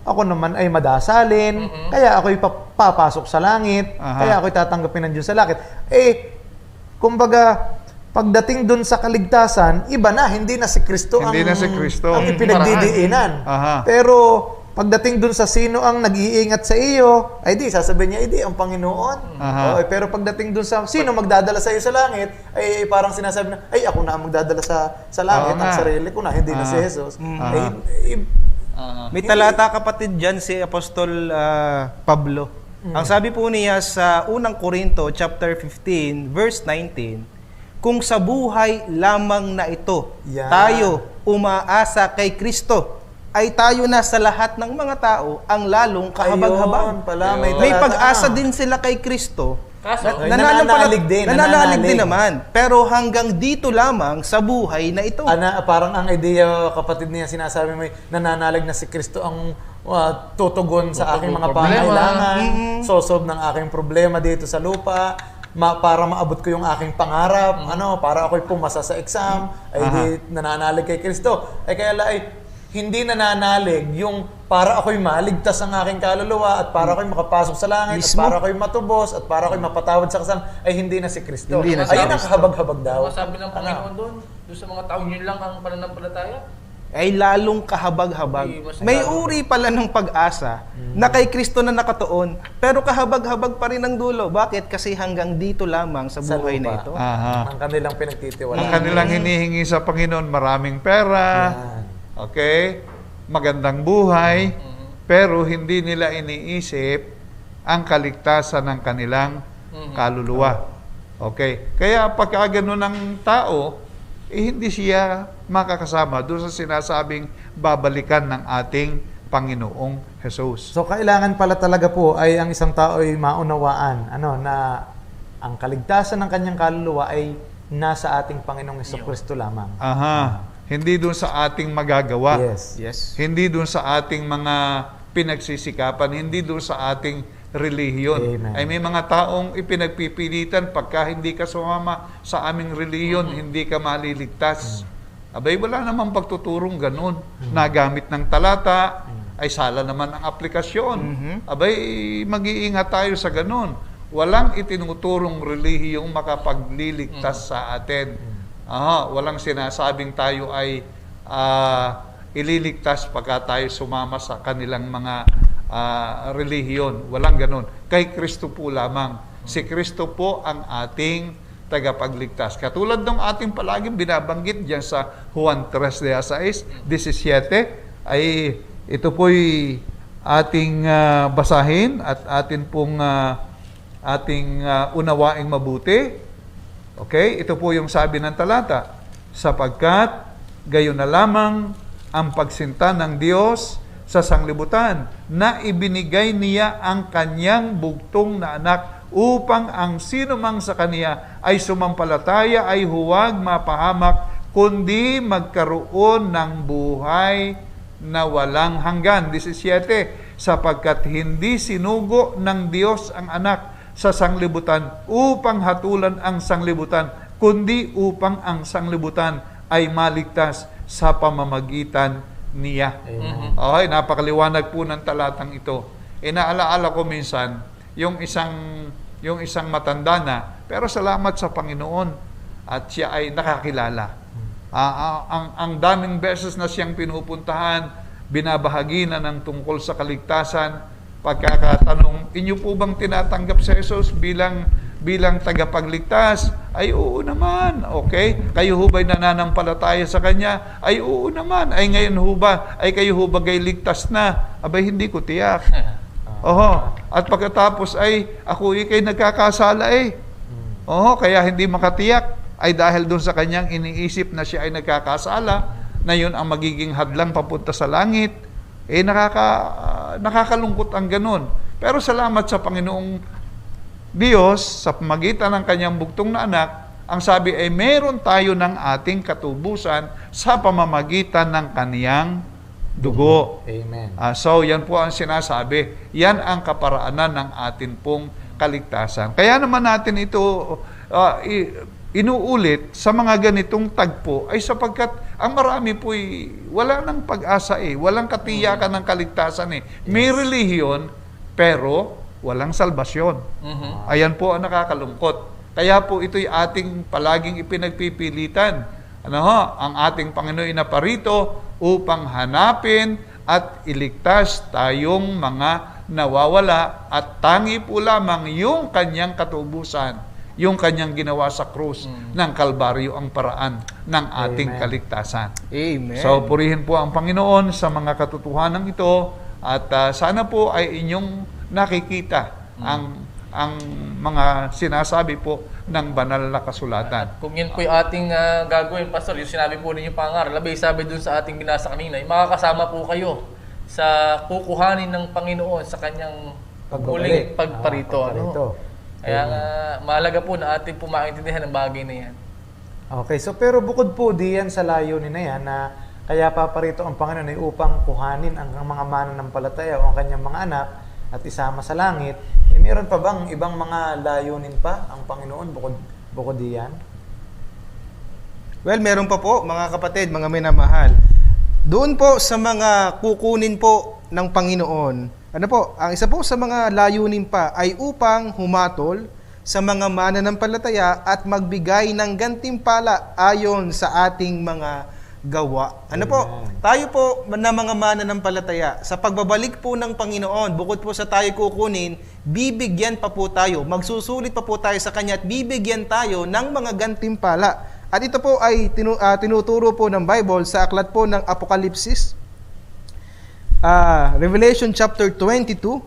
ako naman ay madasalin, kaya ako'y papasok sa langit, kaya ako'y tatanggapin ng Diyos sa langit. Kumbaga, pagdating dun sa kaligtasan, iba na, hindi na si Kristo ang ipinagdidiinan. Pero pagdating dun sa sino ang nag-iingat sa iyo, ay di, sasabihin niya, ang Panginoon. Pero pagdating dun sa sino magdadala sa iyo sa langit, ay parang sinasabi na, ay ako na ang magdadala sa langit, ang sarili ko na, hindi na si Jesus. May talata, kapatid, dyan si Apostol Pablo. Ang sabi po niya sa unang Korinto chapter 15 verse 19, kung sa buhay lamang na ito tayo umaasa kay Kristo, ay tayo na sa lahat ng mga tao ang lalong kahabag-habag. May pag-asa din sila kay Kristo. Nananalig din naman. Pero hanggang dito lamang sa buhay na ito. Parang ang idea, kapatid niya, sinasabi mo, nananalig na si Kristo ang tutugon sa aking mga pangailangan, sosolve ng aking problema dito sa lupa, para maabot ko yung aking pangarap, para ako'y pumasa sa exam, ay di nananalig kay Kristo. Hindi nananalig yung para ako'y maligtas ang aking kaluluwa, at para ako'y makapasok sa langit, at para ako'y matubos, at para ako'y mapatawad sa kasalanan, ay hindi na si Kristo. Ayun ang kahabag-habag daw. Sabi ng Panginoon doon sa mga taong yun lang ang pananampalataya, ay lalong kahabag-habag. May uri pala ng pag-asa na kay Kristo na nakatuon, pero kahabag-habag pa rin ang dulo. Bakit? Kasi hanggang dito lamang sa buhay na ito. Ang kanilang pinagtitiwalaan. Ang kanilang hinihingi sa Panginoon, maraming pera, magandang buhay, pero hindi nila iniisip ang kaligtasan ng kanilang kaluluwa. Kaya pagka gano'n ng tao, hindi siya makakasama doon sa sinasabing babalikan ng ating Panginoong Hesus. So kailangan pala talaga po ay ang isang tao ay maunawaan na ang kaligtasan ng kanyang kaluluwa ay nasa ating Panginoong Hesukristo lamang. Hindi doon sa ating magagawa. Yes. Hindi doon sa ating mga pinagsisikapan. Hindi doon sa ating relihiyon. Amen. Ay may mga taong ipinagpipilitan pagka hindi ka sumama sa aming relihiyon, hindi ka maliligtas. Abay, wala namang pagtuturong ganun. Nagamit ng talata, ay sala naman ang aplikasyon. Abay, mag-iingat tayo sa ganun. Walang itinuturong relihiyong makapagliligtas sa atin. Walang sinasabing tayo ay ililigtas pagka tayo sumama sa kanilang mga relihiyon. Walang ganun. Kay Kristo po lamang. Si Kristo po ang ating tagapagligtas. Katulad ng ating palaging binabanggit diyan sa Juan 3:16, 17, ay ito po'y ating basahin at atin pong ating unawaing mabuti. Okay? Ito po yung sabi ng talata. Sapagkat gayon na lamang ang pagsinta ng Diyos sa sanglibutan na ibinigay niya ang kanyang bugtong na anak upang ang sino mang sa kaniya ay sumampalataya ay huwag mapahamak kundi magkaroon ng buhay na walang hanggan. 17, sapagkat hindi sinugo ng Diyos ang anak sa sanglibutan upang hatulan ang sanglibutan, kundi upang ang sanglibutan ay maligtas sa pamamagitan niya. Okay, napakaliwanag po ng talatang ito. Inaalaala ko minsan yung isang matanda na, pero salamat sa Panginoon at siya ay nakakilala. Ang daming beses na siyang pinupuntahan, binabahagi na ng tungkol sa kaligtasan. Pagkakatanong, inyo po bang tinatanggap si Jesus bilang tagapagligtas? Ay, oo naman. Okay? Kayo ho ba'y nananampalataya sa Kanya? Ay, oo naman. Ay, ngayon ho ba? Ay, kayo ho ba gay ligtas na? Abay, hindi ko tiyak. At pagkatapos ay, ako ikay nagkakasala eh. Kaya hindi makatiyak. Ay, dahil doon sa kanyang iniisip na siya ay nagkakasala, na yun ang magiging hadlang papunta sa langit. Nakakalungkot ang ganun. Pero salamat sa Panginoong Diyos, sa pamagitan ng kanyang bugtong na anak, ang sabi ay meron tayo ng ating katubusan sa pamamagitan ng kaniyang dugo. Amen. So, yan po ang sinasabi. Yan ang kaparaanan ng atin pong kaligtasan. Kaya naman natin ito inuulit sa mga ganitong tagpo ay sapagkat ang marami po'y wala ng pag-asa walang katiyakan ng kaligtasan May relihiyon pero walang salbasyon. Ayan po ang nakakalungkot. Kaya po ito'y ating palaging ipinagpipilitan. Ang ating Panginoon na parito upang hanapin at iligtas tayong mga nawawala at tangi po lamang yung kanyang katubusan, yung kanyang ginawa sa krus ng Kalbaryo ang paraan ng ating kaligtasan. Amen. So, purihin po ang Panginoon sa mga katotohanan ito at sana po ay inyong nakikita ang mga sinasabi po ng banal na kasulatan. Kung yan po yung ating gagawin, Pastor, yung sinabi po ninyo pangar, labay sabi dun sa ating binasa kanina, makakasama po kayo sa kukuhanin ng Panginoon sa kanyang muling pagparito. Kaya mahalaga po na ating po maintindihan ang bagay na yan. Okay, so pero bukod po diyan sa layunin na yan na kaya paparito ang Panginoon ay upang kuhanin ang mga mananampalataya o ang kanyang mga anak at isama sa langit, meron pa bang ibang mga layunin pa ang Panginoon bukod diyan? Well, meron pa po mga kapatid, mga minamahal. Doon po sa mga kukunin po ng Panginoon, ang isa po sa mga layunin pa ay upang humatol sa mga mananampalataya at magbigay ng gantimpala ayon sa ating mga gawa. Tayo po na mga mananampalataya, sa pagbabalik po ng Panginoon, bukod po sa tayo kukunin, bibigyan pa po tayo, magsusulit pa po tayo sa Kanya at bibigyan tayo ng mga gantimpala. At ito po ay tinuturo po ng Bible sa aklat po ng Apokalipsis. Revelation chapter 22,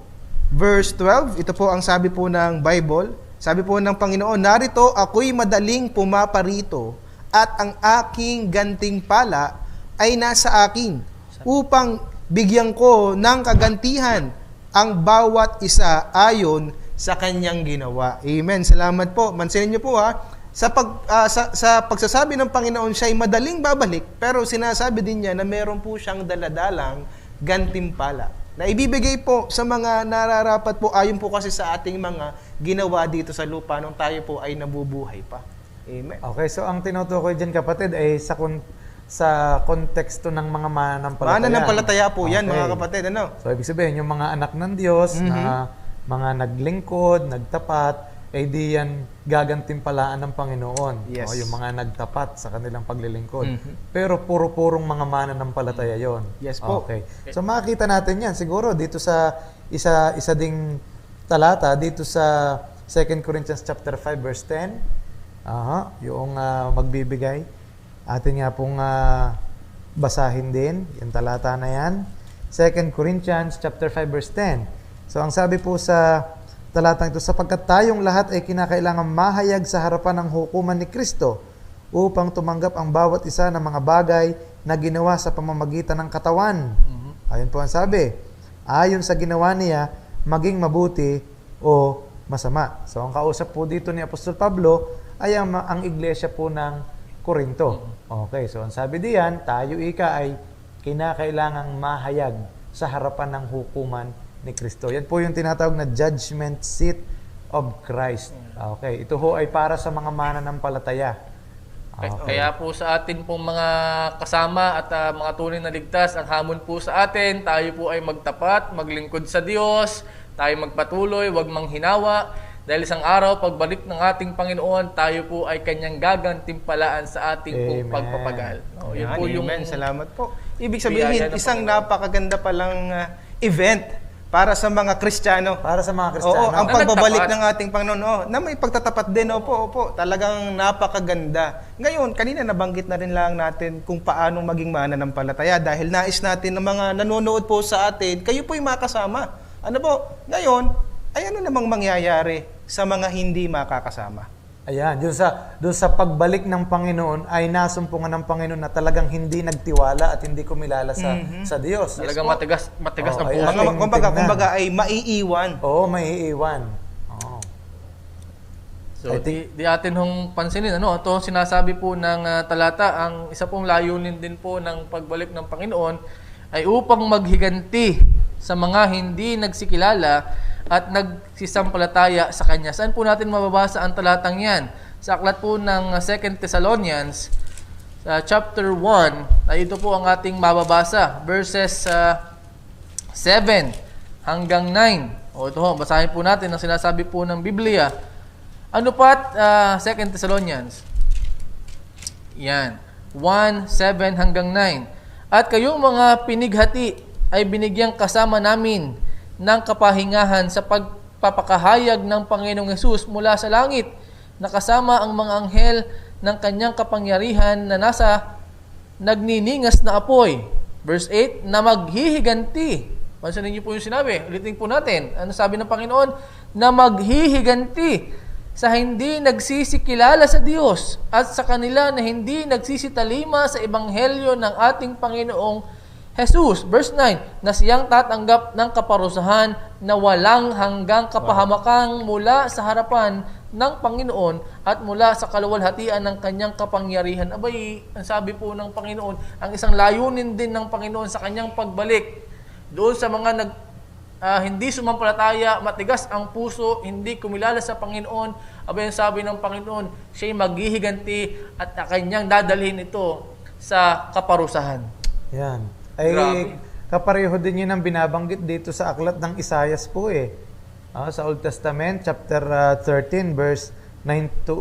verse 12. Ito po ang sabi po ng Bible. Sabi po ng Panginoon, narito ako'y madaling pumaparito at ang aking gantimpala ay nasa akin upang bigyan ko ng kagantihan ang bawat isa ayon sa kanyang ginawa. Amen. Salamat po. Mansinin niyo po sa pagsasabi ng Panginoon siya ay madaling babalik, pero sinasabi din niya na meron po siyang daladalang gantimpala na ibibigay po sa mga nararapat po ayon po kasi sa ating mga ginawa dito sa lupa nung tayo po ay nabubuhay pa. Amen. Okay, so ang tinutukoy dyan kapatid ay sa konteksto ng mga mananampalataya. Mananampalataya po yan, Okay. mga kapatid. Ano? So, ibig sabihin, yung mga anak ng Diyos na mga naglingkod, nagtapat, eh di yan gagantimpalaan ng Panginoon. Yes. O, yung mga nagtapat sa kanilang paglilingkod. Pero purong mga mananampalataya yon. Yes po. Okay. So, makikita natin yan. Siguro, dito sa isa ding talata, dito sa 2 Corinthians chapter 5, verse 10, yung magbibigay. Atin nga pong basahin din, yung talata na yan. 2 Corinthians chapter 5 verse 10. So ang sabi po sa talatang ito, sapagkat tayong lahat ay kinakailangan mahayag sa harapan ng hukuman ni Kristo upang tumanggap ang bawat isa ng mga bagay na ginawa sa pamamagitan ng katawan. Ayun po ang sabi, ayon sa ginawa niya, maging mabuti o masama. So ang kausap po dito ni Apostol Pablo ay ang iglesia po ng Korinto. Okay, so ang sabi diyan, tayo ay kinakailangang mahayag sa harapan ng hukuman ni Kristo. Yan po yung tinatawag na judgment seat of Christ. Okay, ito ho ay para sa mga mananampalataya. Okay. Kaya po sa atin pong mga kasama at mga tunay na ligtas, ang hamon po sa atin, tayo po ay magtapat, maglingkod sa Diyos, tayo magpatuloy, wag manghinawa. Dahil isang araw, pagbalik ng ating Panginoon, tayo po ay kanyang gagantimpalaan sa ating pong pagpapagal. No, yun po yung salamat po. Ibig sabihin, isang napakaganda palang event para sa mga Kristiyano. Para sa mga Kristiyano. Oo, ang pagbabalik ng ating Panginoon. Na may pagtatapat din, opo. Talagang napakaganda. Ngayon, kanina nabanggit na rin lang natin kung paano maging mananampalataya dahil nais natin ng mga nanonood po sa atin, kayo po'y makasama. Ano po? Ngayon, ay ano namang mangyayari sa mga hindi makakasama? Ayan, doon sa pagbalik ng Panginoon ay nasumpungan ng Panginoon na talagang hindi nagtiwala at hindi kumilala sa Diyos. talagang matigas ang ay, puso. Kumbaga ay maiiwan. Oo, maiiwan. Oo. So, di atin hong pansinin, ito ang sinasabi po ng talata, ang isa pong layunin din po ng pagbalik ng Panginoon ay upang maghiganti sa mga hindi nagsikilala at nagsisampalataya sa Kanya. Saan po natin mababasa ang talatang yan? Sa aklat po ng 2 Thessalonians, chapter 1, ay ito po ang ating mababasa. Verses 7 hanggang 9. O ito ho, basahin po natin ang sinasabi po ng Biblia. Ano pat 2 Thessalonians? Yan. 1, 7 hanggang 9. At kayong mga pinighati ay binigyang kasama namin ng kapahingahan sa pagpapakahayag ng Panginoong Hesus mula sa langit, na kasama ang mga anghel ng kanyang kapangyarihan na nasa nagniningas na apoy. Verse 8, na maghihiganti. Pansinin niyo po yung sinabi. Ulitin po natin. Ano sabi ng Panginoon? Na maghihiganti sa hindi nagsisikilala sa Diyos at sa kanila na hindi nagsisitalima sa ebanghelyo ng ating Panginoong Jesus. Verse 9, na siyang tatanggap ng kaparusahan na walang hanggang kapahamakan mula sa harapan ng Panginoon at mula sa kaluwalhatian ng kanyang kapangyarihan. Abay, ang sabi po ng Panginoon, ang isang layunin din ng Panginoon sa kanyang pagbalik doon sa mga hindi sumampalataya, matigas ang puso, hindi kumilala sa Panginoon. Abay, ang sabi ng Panginoon, siya'y maghihiganti at kanyang dadalhin ito sa kaparusahan. Yan. Ay, kapareho din yun ang binabanggit dito sa aklat ng Isaias po eh. Sa Old Testament, chapter 13, verse 9 to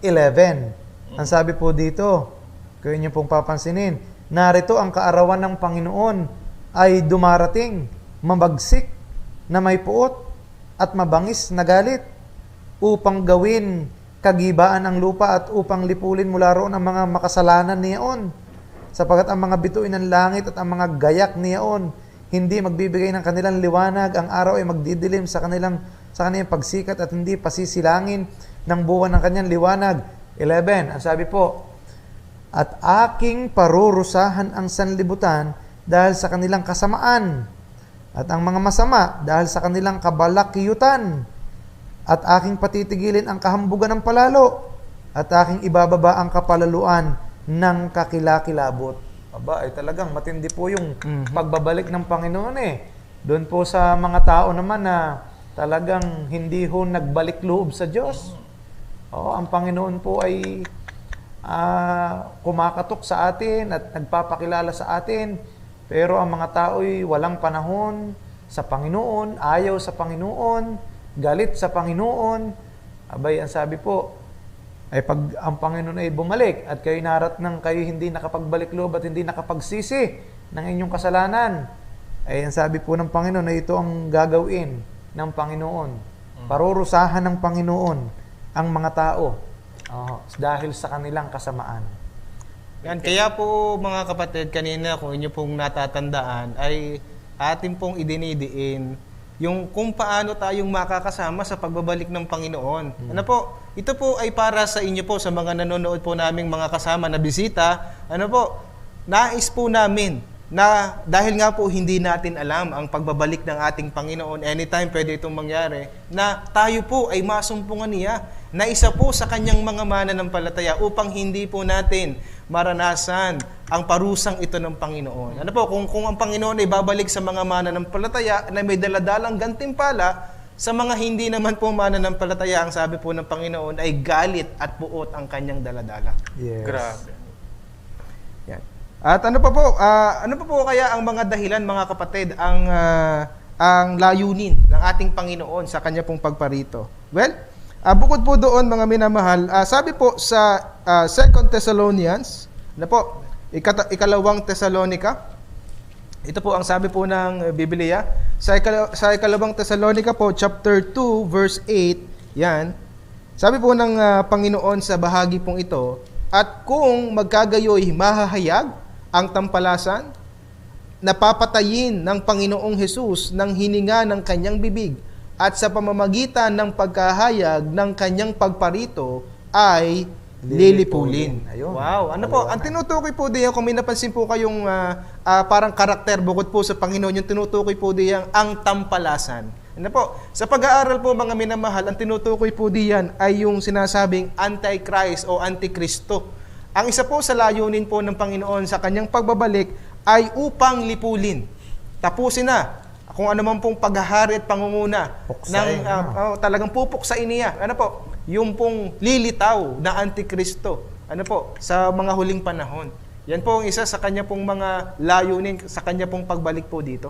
11. Ang sabi po dito, kayo niyo pong papansinin, narito ang kaarawan ng Panginoon ay dumarating, mabagsik, na may puot, at mabangis na galit, upang gawin kagibaan ang lupa at upang lipulin mula roon ang mga makasalanan niyaon. Sapagat ang mga bituin ng langit at ang mga gayak niyaon hindi magbibigay ng kanilang liwanag, ang araw ay magdidilim sa kanilang pagsikat at hindi pasisilangin ng buwan ng kanyang liwanag. 11, ang sabi po, at aking parurusahan ang sanlibutan dahil sa kanilang kasamaan at ang mga masama dahil sa kanilang kabalakyutan. at aking patitigilin ang kahambugan ng palalo, at aking ibababa ang kapalaluan ng kakilakilabot. Aba, ay talagang matindi po yung pagbabalik ng Panginoon eh. Doon po sa mga tao naman na talagang hindi ho nagbalik loob sa Diyos. Oo, ang Panginoon po ay kumakatok sa atin at nagpapakilala sa atin. Pero ang mga tao ay walang panahon sa Panginoon, ayaw sa Panginoon, galit sa Panginoon. Abay, ang sabi po, ay pag ang Panginoon ay bumalik at kayo narat ng kayo hindi nakapagbalik loob at hindi nakapagsisi ng inyong kasalanan, ay ang sabi po ng Panginoon na ito ang gagawin ng Panginoon. Parurusahan ng Panginoon ang mga tao dahil sa kanilang kasamaan. Yan, kaya po mga kapatid, kanina kung inyo pong natatandaan ay atin pong idinidiin yung kung paano tayong makakasama sa pagbabalik ng Panginoon. Ano po? Ito po ay para sa inyo po, sa mga nanonood po naming mga kasama na bisita. Ano po? Nais po namin na dahil nga po hindi natin alam ang pagbabalik ng ating Panginoon, anytime pwede itong mangyari, na tayo po ay masumpungan niya, na isa po sa kanyang mga mananampalataya upang hindi po natin maranasan ang parusang ito ng Panginoon. Ano po, kung ang Panginoon ay babalik sa mga mananampalataya na may daladalang gantimpala, sa mga hindi naman po mananampalataya, ang sabi po ng Panginoon ay galit at buot ang kanyang daladala. Yes. Grabe. Yan. At ano pa po kaya ang mga dahilan, mga kapatid, ang layunin ng ating Panginoon sa kanya pong pagparito? Well, bukod po doon, mga minamahal, sabi po sa 2 Thessalonians, na po, ikalawang Thessalonica, ito po ang sabi po ng Biblia, sa ikalawang Thessalonica po, chapter 2, verse 8, yan, sabi po ng Panginoon sa bahagi pong ito, at kung magkagayoy mahahayag ang tampalasan, napapatayin ng Panginoong Hesus ng hininga ng kanyang bibig, at sa pamamagitan ng pagkahayag ng kanyang pagparito ay lilipulin. Ayun. Wow. Ano po, ang tinutukoy po diyan, kung may napansin po kayong parang karakter bukod po sa Panginoon, yung tinutukoy po diyan ang tampalasan. Ano po, sa pag-aaral po mga minamahal, ang tinutukoy po diyan ay yung sinasabing Antichrist o Antikristo. Ang isa po sa layunin po ng Panginoon sa kanyang pagbabalik ay upang lipulin. Tapusin na kung ano man pong paghahari at pangunguna Puksain ng talagang pupuksain niya. Ano po? Yung pong lilitaw na Antikristo. Ano po? Sa mga huling panahon. Yan po ang isa sa kanya pong mga layunin sa kanya pong pagbalik po dito.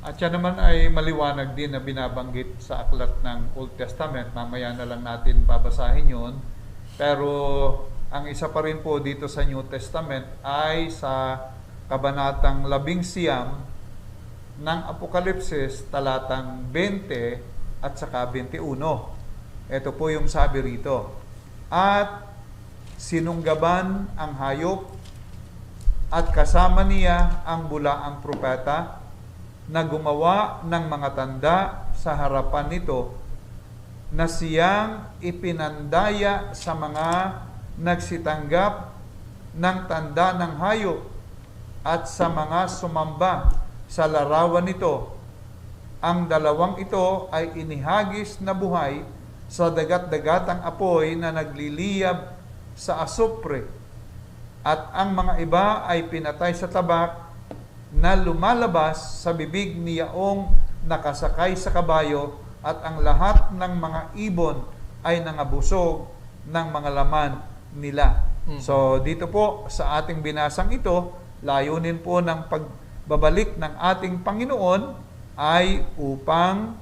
At yan naman ay maliwanag din na binabanggit sa aklat ng Old Testament. Mamaya na lang natin babasahin yun. Pero ang isa pa rin po dito sa New Testament ay sa kabanatang 11 ng Apokalipsis, talatang 20 at saka 21. Ito po yung sabi rito. At sinunggaban ang hayop at kasama niya ang bulaang propeta na gumawa ng mga tanda sa harapan nito na siyang ipinandaya sa mga nagsitanggap ng tanda ng hayop at sa mga sumamba sa larawan nito. Ang dalawang ito ay inihagis na buhay sa dagat-dagatang apoy na nagliliyab sa asupre, at ang mga iba ay pinatay sa tabak na lumalabas sa bibig niyaong nakasakay sa kabayo, at ang lahat ng mga ibon ay nangabusog ng mga laman nila. So dito po sa ating binasang ito, layunin po ng pagbabalik ng ating Panginoon ay upang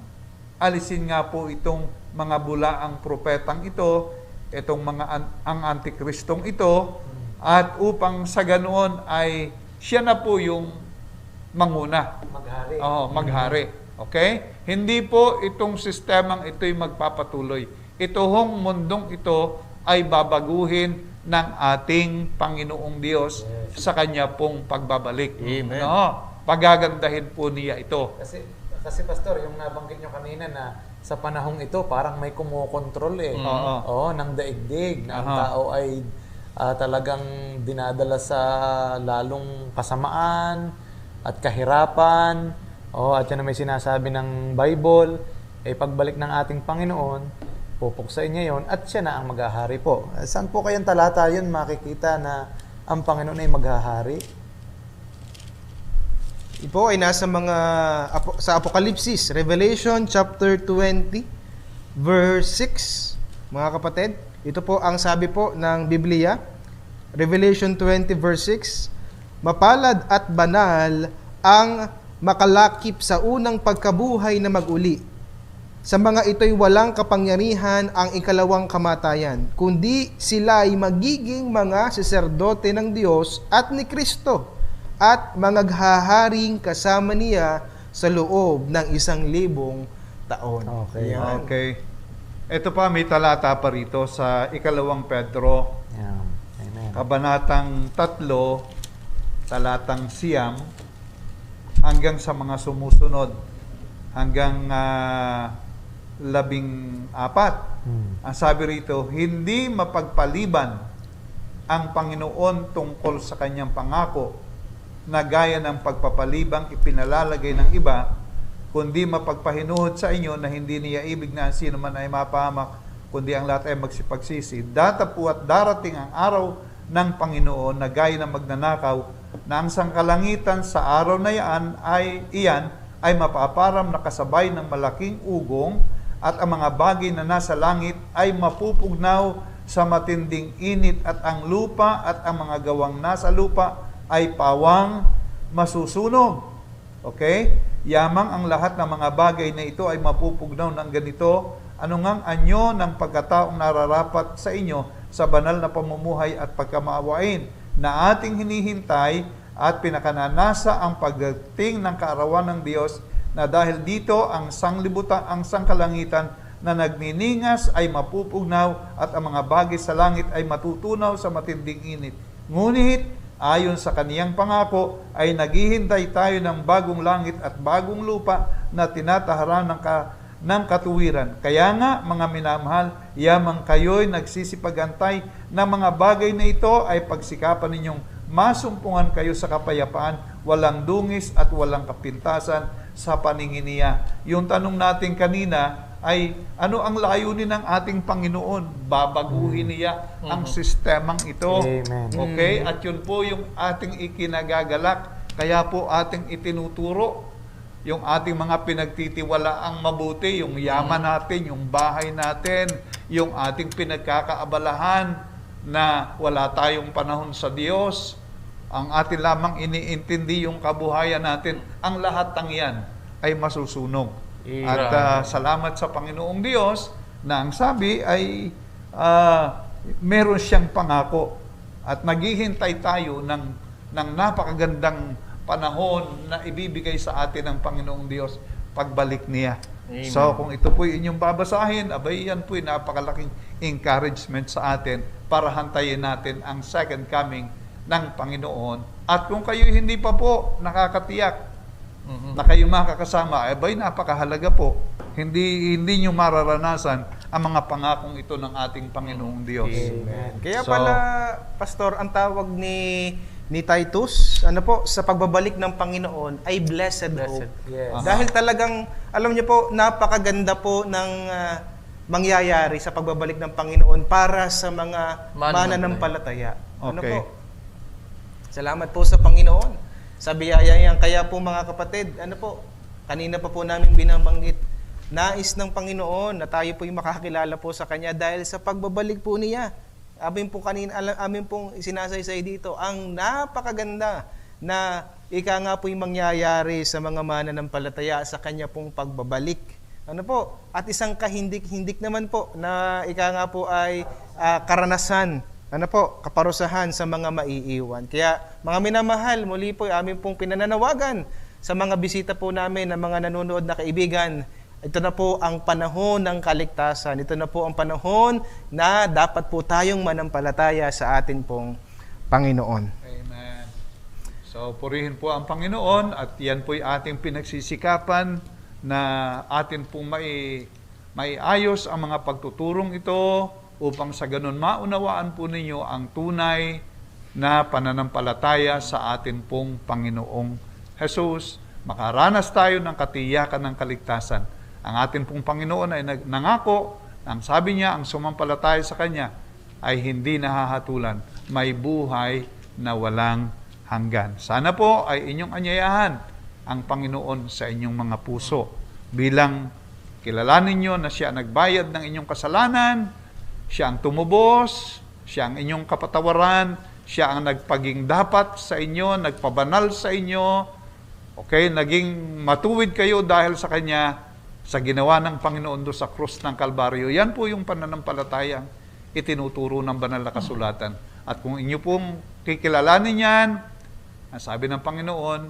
alisin nga po itong mga bulaang propetang ito, itong ang Antikristong ito, at upang sa ganoon ay siya na po yung manguna. Maghari. Maghari. Okay? Hindi po itong sistemang ito'y magpapatuloy. Ito hong mundong ito ay babaguhin ng ating Panginoong Diyos sa kanya pong pagbabalik. Amen. No? Pagagandahin po niya ito. Kasi Pastor, yung nabanggit nyo kanina na sa panahong ito, parang may kumokontrol Oo, ng daigdig, na ang tao ay talagang dinadala sa lalong kasamaan at kahirapan. At yan na may sinasabi ng Bible pagbalik ng ating Panginoon, pupuksain niya yon at siya na ang maghahari po. Saan po kayong talata yun makikita na ang Panginoon ay maghahari? Ito ay nasa sa Apokalipsis, Revelation chapter 20, verse 6. Mga kapatid, ito po ang sabi po ng Biblia. Revelation 20, verse 6. Mapalad at banal ang makalakip sa unang pagkabuhay na mag-uli. Sa mga ito'y walang kapangyarihan ang ikalawang kamatayan, kundi sila ay magiging mga saserdote ng Diyos at ni Kristo, at mangaghaharing kasama niya sa loob ng 1,000 taon. Okay. Yan. Okay. Ito pa, may talata pa rito sa 2 Pedro, Yan. Amen. kabanatang 3, talatang 9, hanggang sa mga sumusunod, hanggang 14. Ang sabi rito, hindi mapagpaliban ang Panginoon tungkol sa kanyang pangako na gaya ng pagpapalibang ipinalalagay ng iba, kundi mapagpahinuhod sa inyo na hindi niya ibig na sino man ay mapahamak, kundi ang lahat ay magsipagsisi. Datapo at darating ang araw ng Panginoon na gaya ng magnanakaw, na ang sangkalangitan sa araw na iyan ay mapaparam na kasabay ng malaking ugong, at ang mga bagay na nasa langit ay mapupugnaw sa matinding init, at ang lupa at ang mga gawang nasa lupa ay pawang masusunog. Okay? Yamang ang lahat ng mga bagay na ito ay mapupugnaw ng ganito. Ano ngang anyo ng pagkataong nararapat sa inyo sa banal na pamumuhay at pagkamaawain na ating hinihintay, at pinakananasa ang pagdating ng kaarawan ng Diyos, na dahil dito ang sangkalangitan na nagniningas ay mapupugnaw, at ang mga bagay sa langit ay matutunaw sa matinding init. Ngunit ayon sa kaniyang pangako ay naghihintay tayo ng bagong langit at bagong lupa na tinataharan ng katuwiran. Kaya nga, mga minamahal, yamang kayo'y nagsisipagantay na mga bagay na ito ay pagsikapan ninyong masumpungan kayo sa kapayapaan, walang dungis at walang kapintasan sa paningin niya. Yung tanong natin kanina ay, ano ang layunin ng ating Panginoon? Babaguhin niya ang sistemang ito. Amen. Okay? At yun po yung ating ikinagagalak. Kaya po ating itinuturo yung ating mga pinagtitiwalaang mabuti, yung yaman natin, yung bahay natin, yung ating pinagkakaabalahan na wala tayong panahon sa Diyos. Ang atin lamang iniintindi yung kabuhayan natin. Ang lahat ng yan ay masusunog. At salamat sa Panginoong Diyos na ang sabi ay meron siyang pangako. At naghihintay tayo ng napakagandang panahon na ibibigay sa atin ng Panginoong Diyos pagbalik niya. Amen. So kung ito po'y inyong babasahin, abay yan po'y napakalaking encouragement sa atin para hantayin natin ang second coming ng Panginoon. At kung kayo hindi pa po nakakatiyak na kayo makakasama, abay napakahalaga po. Hindi nyo mararanasan ang mga pangakong ito ng ating Panginoong Diyos. Amen. Kaya pala, Pastor, ang tawag ni Titus, sa pagbabalik ng Panginoon ay blessed hope. Yes. Dahil talagang, alam niyo po, napakaganda po ng mangyayari sa pagbabalik ng Panginoon para sa mga mananampalataya. Okay. Salamat po sa Panginoon sa biyaya yan. Kaya po mga kapatid, kanina pa po namin binabanggit, nais ng Panginoon na tayo po yung makakilala po sa Kanya dahil sa pagbabalik po niya. Amin pong sinasaysay dito, ang napakaganda na nga po yung mangyayari sa mga mananampalataya sa Kanya pong pagbabalik. At isang kahindik-hindik naman po na nga po ay karanasan, kaparusahan sa mga maiiwan. Kaya mga minamahal, muli po amin pong pinananawagan sa mga bisita po namin ng mga nanonood na kaibigan. Ito na po ang panahon ng kaligtasan. Ito na po ang panahon na dapat po tayong manampalataya sa atin pong Panginoon. Amen. So, purihin po ang Panginoon at yan po'y ating pinagsisikapan na atin pong maiayos ang mga pagtuturong ito upang sa ganun maunawaan po ninyo ang tunay na pananampalataya sa atin pong Panginoong Jesus. Makaranas tayo ng katiyakan ng kaligtasan Ang ating pong Panginoon ay nangako, ang sabi niya, ang sumampalataya sa Kanya ay hindi nahahatulan, may buhay na walang hanggan. Sana po ay inyong anyayahan ang Panginoon sa inyong mga puso bilang kilalanin nyo na siya nagbayad ng inyong kasalanan, siya ang tumubos, siya ang inyong kapatawaran, siya ang nagpaging dapat sa inyo, nagpabanal sa inyo, okay, naging matuwid kayo dahil sa Kanya, sa ginawa ng Panginoon doon sa krus ng Kalbaryo. Yan po yung pananampalatayang itinuturo ng banal na kasulatan. At kung inyo pong kikilalanin yan, ang sabi ng Panginoon,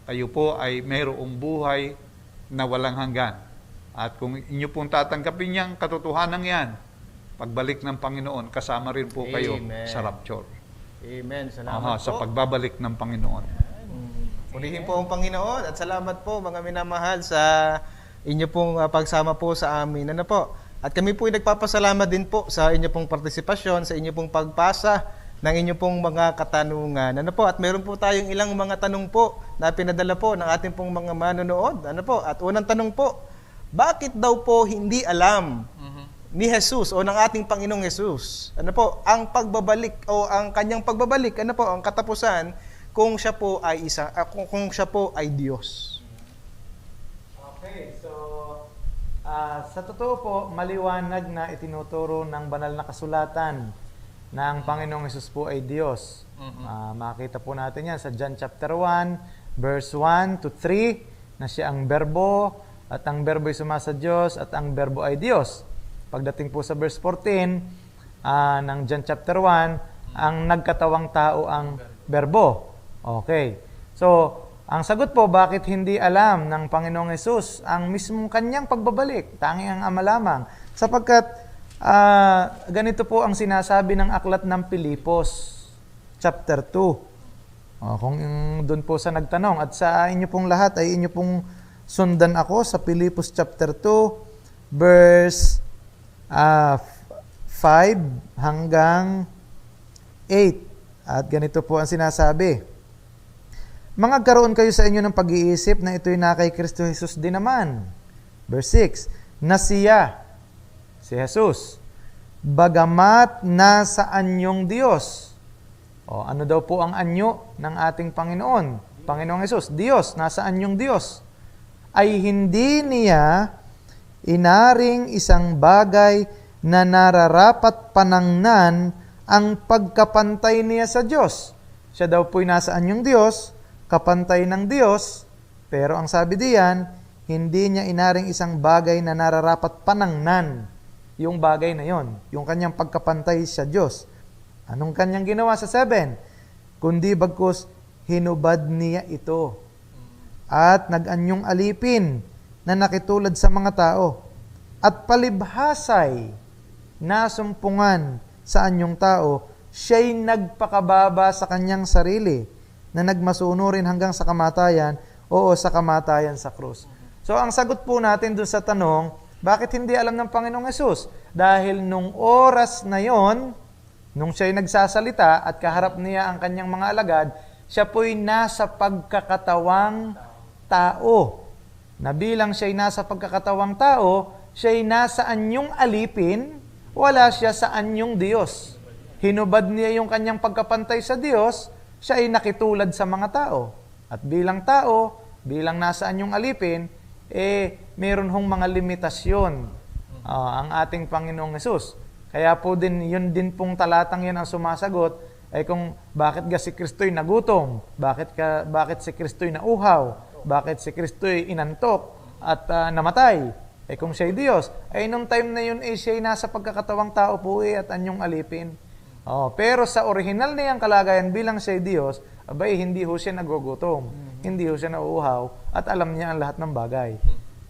kayo po ay mayroong buhay na walang hanggan. At kung inyo pong tatanggapin niyang katotohanan yan, pagbalik ng Panginoon, kasama rin po kayo Amen. sa rapture. Amen. Salamat Sa po. pagbabalik ng Panginoon. Purihin po ang Panginoon at salamat po mga minamahal sa inyo pong pagsama po sa amin. Ano po? At kami po ay nagpapasalamat din po sa inyo pong partisipasyon, sa inyo pong pagpasa ng inyo pong mga katanungan. Ano po? At meron po tayong ilang mga tanong po na pinadala po ng ating pong mga manonood. Ano po? At unang tanong po, bakit daw po hindi alam ni Jesus o ng ating Panginoong Jesus, ano po, ang pagbabalik o ang kanyang pagbabalik, ano po, ang katapusan kung siya po ay kung siya po ay Diyos. Okay, so sa totoo po, maliwanag na itinuturo ng banal na kasulatan na ang Panginoong Hesus po ay Diyos. Makita po natin yan sa John chapter 1, verse 1 to 3, na siya ang berbo, at ang berbo ay sumasa Diyos, at ang berbo ay Diyos. Pagdating po sa verse 14 ng John chapter 1, ang nagkatawang tao ang berbo. Okay. So, ang sagot po, bakit hindi alam ng Panginoong Hesus ang mismong kanyang pagbabalik? Tanging ang Ama lamang. Sapagkat ganito po ang sinasabi ng aklat ng Pilipos, chapter 2. Kung doon po sa nagtanong, at sa inyo pong lahat ay inyo pong sundan ako sa Pilipos chapter 2, verse 5 hanggang 8. At ganito po ang sinasabi. Mangagkaroon kayo sa inyo ng pag-iisip na ito'y na kay Kristo Jesus din naman. Verse 6, na siya, si Jesus, bagamat nasa anyong Diyos. Ano daw po ang anyo ng ating Panginoon? Panginoong Jesus, Diyos, nasa anyong Diyos. Ay hindi niya inaring isang bagay na nararapat panangnan ang pagkapantay niya sa Diyos. Siya daw po'y nasa anyong Diyos, kapantay ng Diyos, pero ang sabi diyan, hindi niya inaring isang bagay na nararapat panangnan yung bagay na yon, yung kanyang pagkapantay sa Diyos. Anong kanyang ginawa sa 7? Kundi bagkus hinubad niya ito at nag-anyong alipin na nakitulad sa mga tao at palibhasay nasumpungan sa anyong tao, siya'y nagpakababa sa kanyang sarili na nagmasuno rin hanggang sa kamatayan, sa kamatayan sa krus. So, ang sagot po natin dun sa tanong, bakit hindi alam ng Panginoong Hesus? Dahil nung oras na yon, nung siya'y nagsasalita at kaharap niya ang kanyang mga alagad, siya po'y nasa pagkakatawang tao. Na bilang siya'y nasa pagkakatawang tao, siya'y nasa anyong alipin, wala siya sa anyong Diyos. Hinubad niya yung kanyang pagkapantay sa Diyos, siya ay nakitulad sa mga tao. At bilang tao, bilang nasa anyong alipin, meron hong mga limitasyon ang ating Panginoong Hesus. Kaya po din, yun din pong talatang yan ang sumasagot, ay kung bakit si Kristo'y nagutom, bakit si Kristo'y nauhaw, bakit si Kristo'y inantok at namatay. Kung siya'y Diyos, ay nung time na yun, siya'y nasa pagkakatawang tao po at anyong alipin. Pero sa original niyang kalagayan bilang siya Diyos, hindi ho siya nagugutom, hindi ho siya nauuhaw, at alam niya ang lahat ng bagay.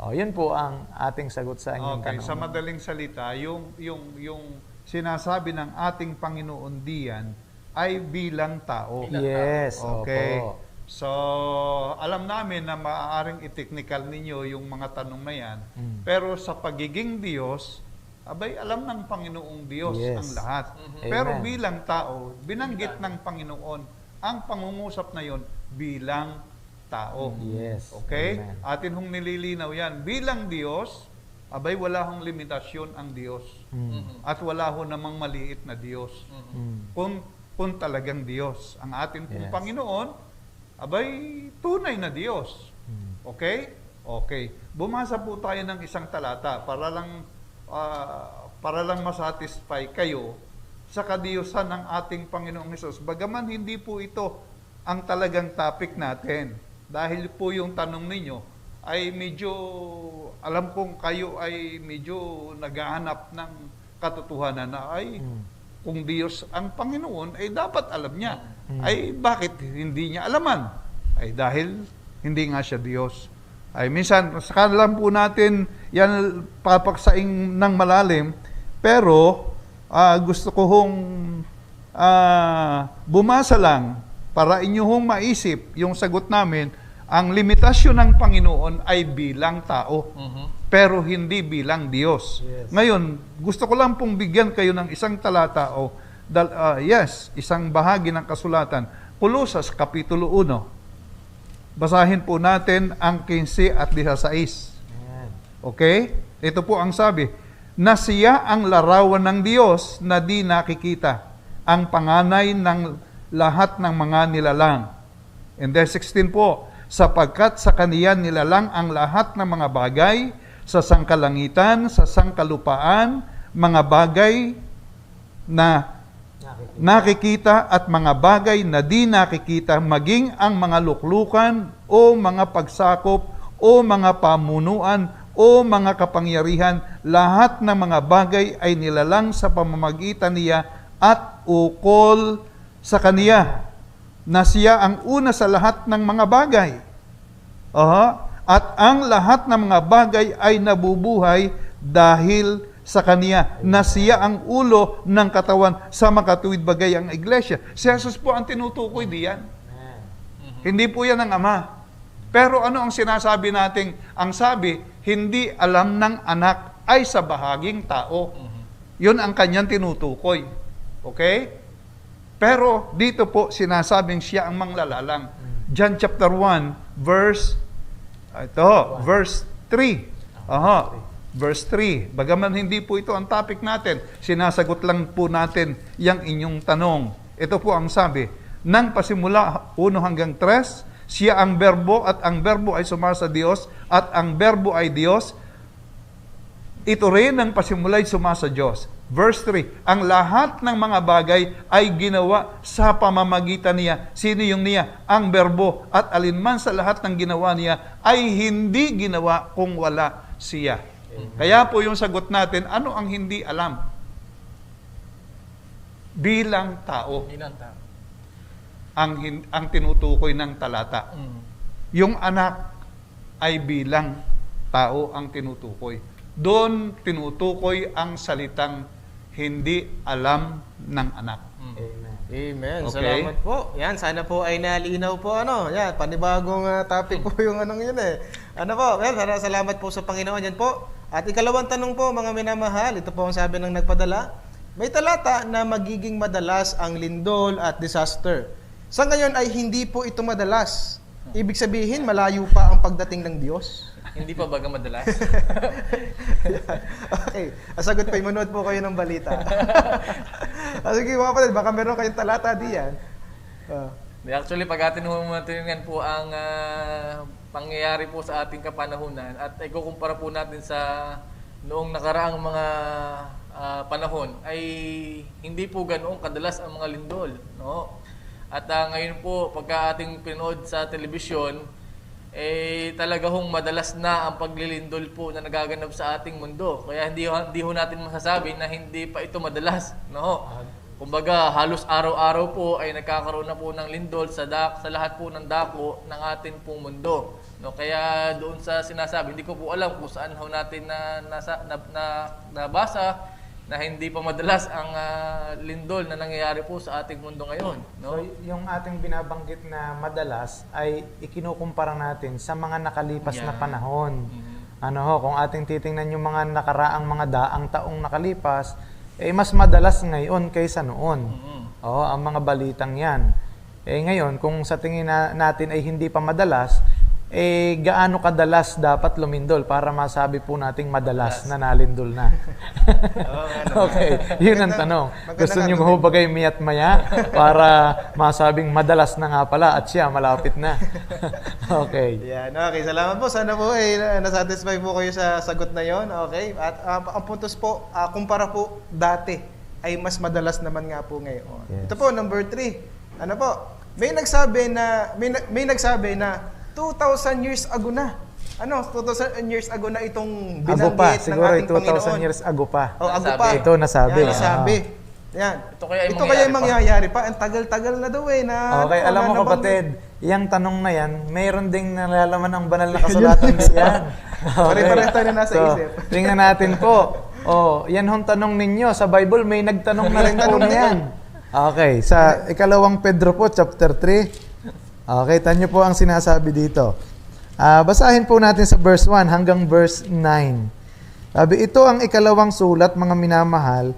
Yun po ang ating sagot sa inyong tanong. Sa madaling salita, yung sinasabi ng ating Panginoon diyan ay bilang tao. Yes, okay. Opo. So, alam namin na maaaring i-technical ninyo yung mga tanong na yan, pero sa pagiging Diyos, alam ng Panginoong Diyos ang lahat. Pero Amen. bilang tao, binanggit ng Panginoon ang pangungusap na yon bilang tao. Yes. Okay? Amen. Atin hong nililinaw yan. Bilang Diyos, abay wala hong limitasyon ang Diyos. At wala ho namang maliit na Diyos. Kung talagang Diyos. Ang atin pong Yes. Panginoon, abay tunay na Diyos. Okay? Okay. Bumasa po tayo ng isang talata para lang masatisfy kayo sa kadiyusan ng ating Panginoong Hesus. Bagaman hindi po ito ang talagang topic natin. Dahil po yung tanong ninyo ay medyo, alam kong kayo ay medyo naghahanap ng katotohanan na ay kung Diyos ang Panginoon, ay dapat alam niya. Ay bakit hindi niya alaman? Ay dahil hindi nga siya Diyos. Ay minsan, sakalam po natin yan papaksaing ng malalim, pero gusto ko hong bumasa lang para inyo hong maisip yung sagot namin. Ang limitasyon ng Panginoon ay bilang tao, pero hindi bilang Diyos. Yes. Ngayon, gusto ko lang pong bigyan kayo ng isang talata o isang bahagi ng kasulatan. Kolosas Kapitulo 1. Basahin po natin ang 15 at 16. Amen. Okay? Ito po ang sabi, na siya ang larawan ng Diyos na di nakikita, ang panganay ng lahat ng mga nilalang. And then 16 po, sapagkat sa kaniya nilalang ang lahat ng mga bagay sa sangkalangitan, sa sangkalupaan, mga bagay na nakikita at mga bagay na di nakikita, maging ang mga luklukan o mga pagsakop o mga pamunuan o mga kapangyarihan, lahat ng mga bagay ay nilalang sa pamamagitan niya at ukol sa kaniya, na siya ang una sa lahat ng mga bagay. At ang lahat ng mga bagay ay nabubuhay dahil sa kaniya, na siya ang ulo ng katawan, sa makatuwid bagay ang iglesia. Si Jesus po ang tinutukoy diyan. Hindi po yan ang Ama. Pero ano ang sinasabi nating, ang sabi, hindi alam ng anak ay sa bahaging tao. Yun ang kanyang tinutukoy. Okay? Pero dito po sinasabing siya ang manglalalang. John chapter 1, verse 3. Verse 3. Bagaman hindi po ito ang topic natin, sinasagot lang po natin yung inyong tanong. Ito po ang sabi, nang pasimula 1 hanggang 3, siya ang berbo at ang berbo ay sumasa Diyos at ang berbo ay Diyos. Ito rin ang pasimula ay sumasa Diyos. Verse 3, ang lahat ng mga bagay ay ginawa sa pamamagitan niya. Sino yung niya? Ang berbo. At alinman sa lahat ng ginawa niya ay hindi ginawa kung wala siya. Kaya po yung sagot natin, ano ang hindi alam? Bilang tao. Ang tinutukoy ng talata. Yung anak ay bilang tao ang tinutukoy. Doon tinutukoy ang salitang hindi alam ng anak. Amen. Amen. Okay. Salamat po. Yan, sana po ay nalinaw po Yan, panibagong topic po yung yun eh. Salamat po sa Panginoon yan po. At ikalawang tanong po, mga minamahal, ito po ang sabi ng nagpadala. May talata na magiging madalas ang lindol at disaster. Sa ngayon ay hindi po ito madalas. Ibig sabihin, malayo pa ang pagdating ng Diyos. Hindi pa baga madalas? Okay. Sagot pa, manood po kayo ng balita. Sige mga kapatid, baka meron kayong talata diyan. Actually, pag atin humatingan po ang pangyayari po sa ating kapanahunan at ikukumpara po natin sa noong nakaraang mga panahon, ay hindi po ganoong kadalas ang mga lindol. No? At ngayon po, pagka ating pinood sa telebisyon, talaga hong madalas na ang paglilindol po na nagaganap sa ating mundo. Kaya hindi ho natin masasabi na hindi pa ito madalas. No? Kumbaga, halos araw-araw po ay nagkakaroon na po ng lindol sa lahat po ng dako ng ating pong mundo. No? Kaya doon sa sinasabi, hindi ko po alam kung saan ho natin nabasa na hindi pa madalas ang lindol na nangyayari po sa ating mundo ngayon. No? So, yung ating binabanggit na madalas ay ikinukumpara natin sa mga nakalipas na panahon. Kung ating titingnan yung mga nakaraang mga daang taong nakalipas, mas madalas ngayon kaysa noon. Ang mga balitang yan. Ngayon, kung sa tingin natin ay hindi pa madalas, gaano kadalas dapat lumindol para masabi po nating madalas na nalindol na? Okay, yun ang tanong. Gusto nyo ho bagay miya't maya para masabing madalas na nga pala at siya malapit na? Okay. Yan, okay. Salamat po. Sana po nasatisfy po kayo sa sagot na yon. Okay. At ang puntos po, kumpara po dati ay mas madalas naman nga po ngayon. Yes. Ito po, number 3. Ano po? May nagsabi na 2,000 years ago na. 2,000 years ago na itong Ago pa, binanggit ng siguro ating 2,000 Panginoon. years ago pa. Ago pa. Ito nasabi. Yan, nasabi. Yan. Ito kaya ay Ito kaya mangyayari mangyayari pa. Ang tagal-tagal na daw na. Okay, alam mo nabanggit. kapatid, yung tanong na yan, mayroon ding nalalaman ng banal na kasulatan yan. Pare-pareho tayo na nasa isip. Tingnan natin po. Yan hong tanong ninyo. Sa Bible, may nagtanong na rin po na yan. Okay, sa ikalawang Pedro po, chapter 3. Okay, tanyo po ang sinasabi dito. Basahin po natin sa verse 1 hanggang verse 9. Sabi, ito ang ikalawang sulat, mga minamahal,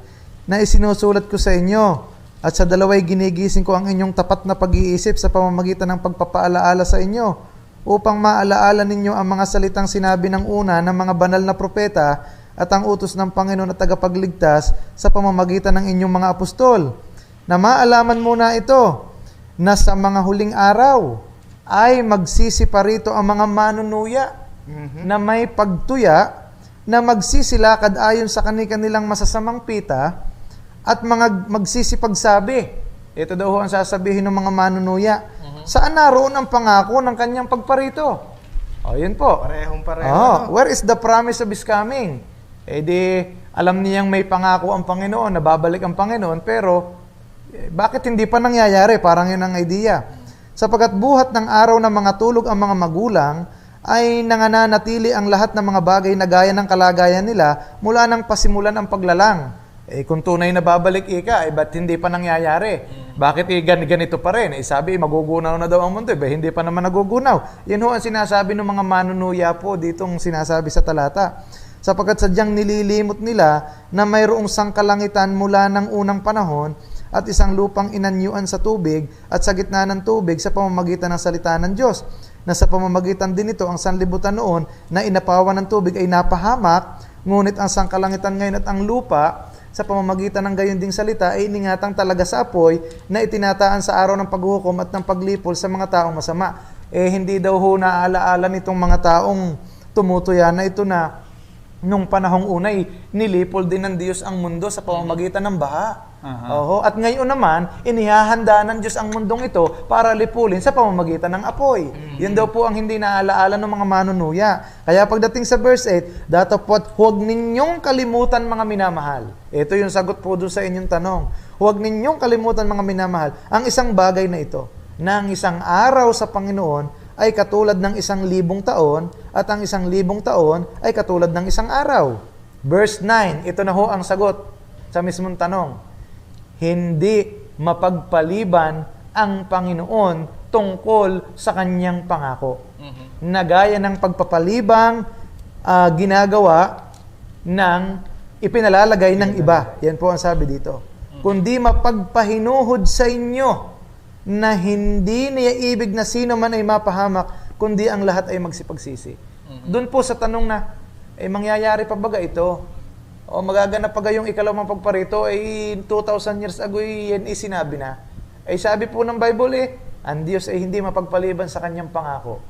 na isinusulat ko sa inyo. At sa dalaway ginigising ko ang inyong tapat na pag-iisip sa pamamagitan ng pagpapaalaala sa inyo, upang maalaala ninyo ang mga salitang sinabi ng una ng mga banal na propeta at ang utos ng Panginoon at tagapagligtas sa pamamagitan ng inyong mga apostol. Na maalaman muna ito, na sa mga huling araw ay magsisiparito ang mga manunuya na may pagtuya na magsisilakad ayon sa kanilang masasamang pita at mga magsisipagsabi. Ito daw ang sasabihin ng mga manunuya. Saan naroon ang pangako ng kanyang pagparito? Yun po. Parehong-pareho. Where is the promise of His coming? Alam niyang may pangako ang Panginoon, na babalik ang Panginoon, pero bakit hindi pa nangyayari? Parang yun ang idea. Sapagkat buhat ng araw ng mga tulog ang mga magulang, ay nananatili ang lahat ng mga bagay na gaya ng kalagayan nila mula nang pasimulan ang paglalang. Kung tunay na babalik ba't hindi pa nangyayari? Bakit ganito pa rin? Sabi, magugunaw na daw ang mundo. Hindi pa naman nagugunaw. Yan ho ang sinasabi ng mga manunuya po ditong sinasabi sa talata. Sapagkat sadyang nililimot nila na mayroong sangkalangitan mula ng unang panahon at isang lupang inanyuan sa tubig at sa gitna ng tubig sa pamamagitan ng salita ng Diyos, na sa pamamagitan din ito ang sanlibutan noon na inapawan ng tubig ay napahamak, ngunit ang sangkalangitan ngayon at ang lupa sa pamamagitan ng gayon ding salita ay iningatang talaga sa apoy na itinataan sa araw ng paghuhukom at ng paglipol sa mga taong masama. Hindi daw ho naaalaala nitong mga taong tumutuya na ito na nung panahong unay, nilipol din ng Diyos ang mundo sa pamamagitan ng baha. At ngayon naman, inihahanda ng Diyos ang mundong ito para lipulin sa pamamagitan ng apoy. Yun daw po ang hindi naaalaala ng mga manunuya. Kaya pagdating sa verse 8, datapot, huwag ninyong kalimutan mga minamahal. Ito yung sagot po doon sa inyong tanong. Huwag ninyong kalimutan mga minamahal ang isang bagay na ito, na ang isang araw sa Panginoon ay katulad ng 1,000 taon at ang 1,000 taon ay katulad ng isang araw. Verse 9, ito na ho ang sagot sa mismong tanong. Hindi mapagpaliban ang Panginoon tungkol sa kanyang pangako. Na gaya ng pagpapalibang ginagawa ng ipinalalagay ng iba. Yan po ang sabi dito. Kundi mapagpahinuhod sa inyo na hindi niya ibig na sino man ay mapahamak, kundi ang lahat ay magsipagsisi. Doon po sa tanong na, mangyayari pa baga ito? O magaganap pa yung ikalawang pagparito, 2,000 years ago yan sinabi na. Sabi po ng Bible ang Diyos ay hindi mapagpaliban sa kanyang pangako.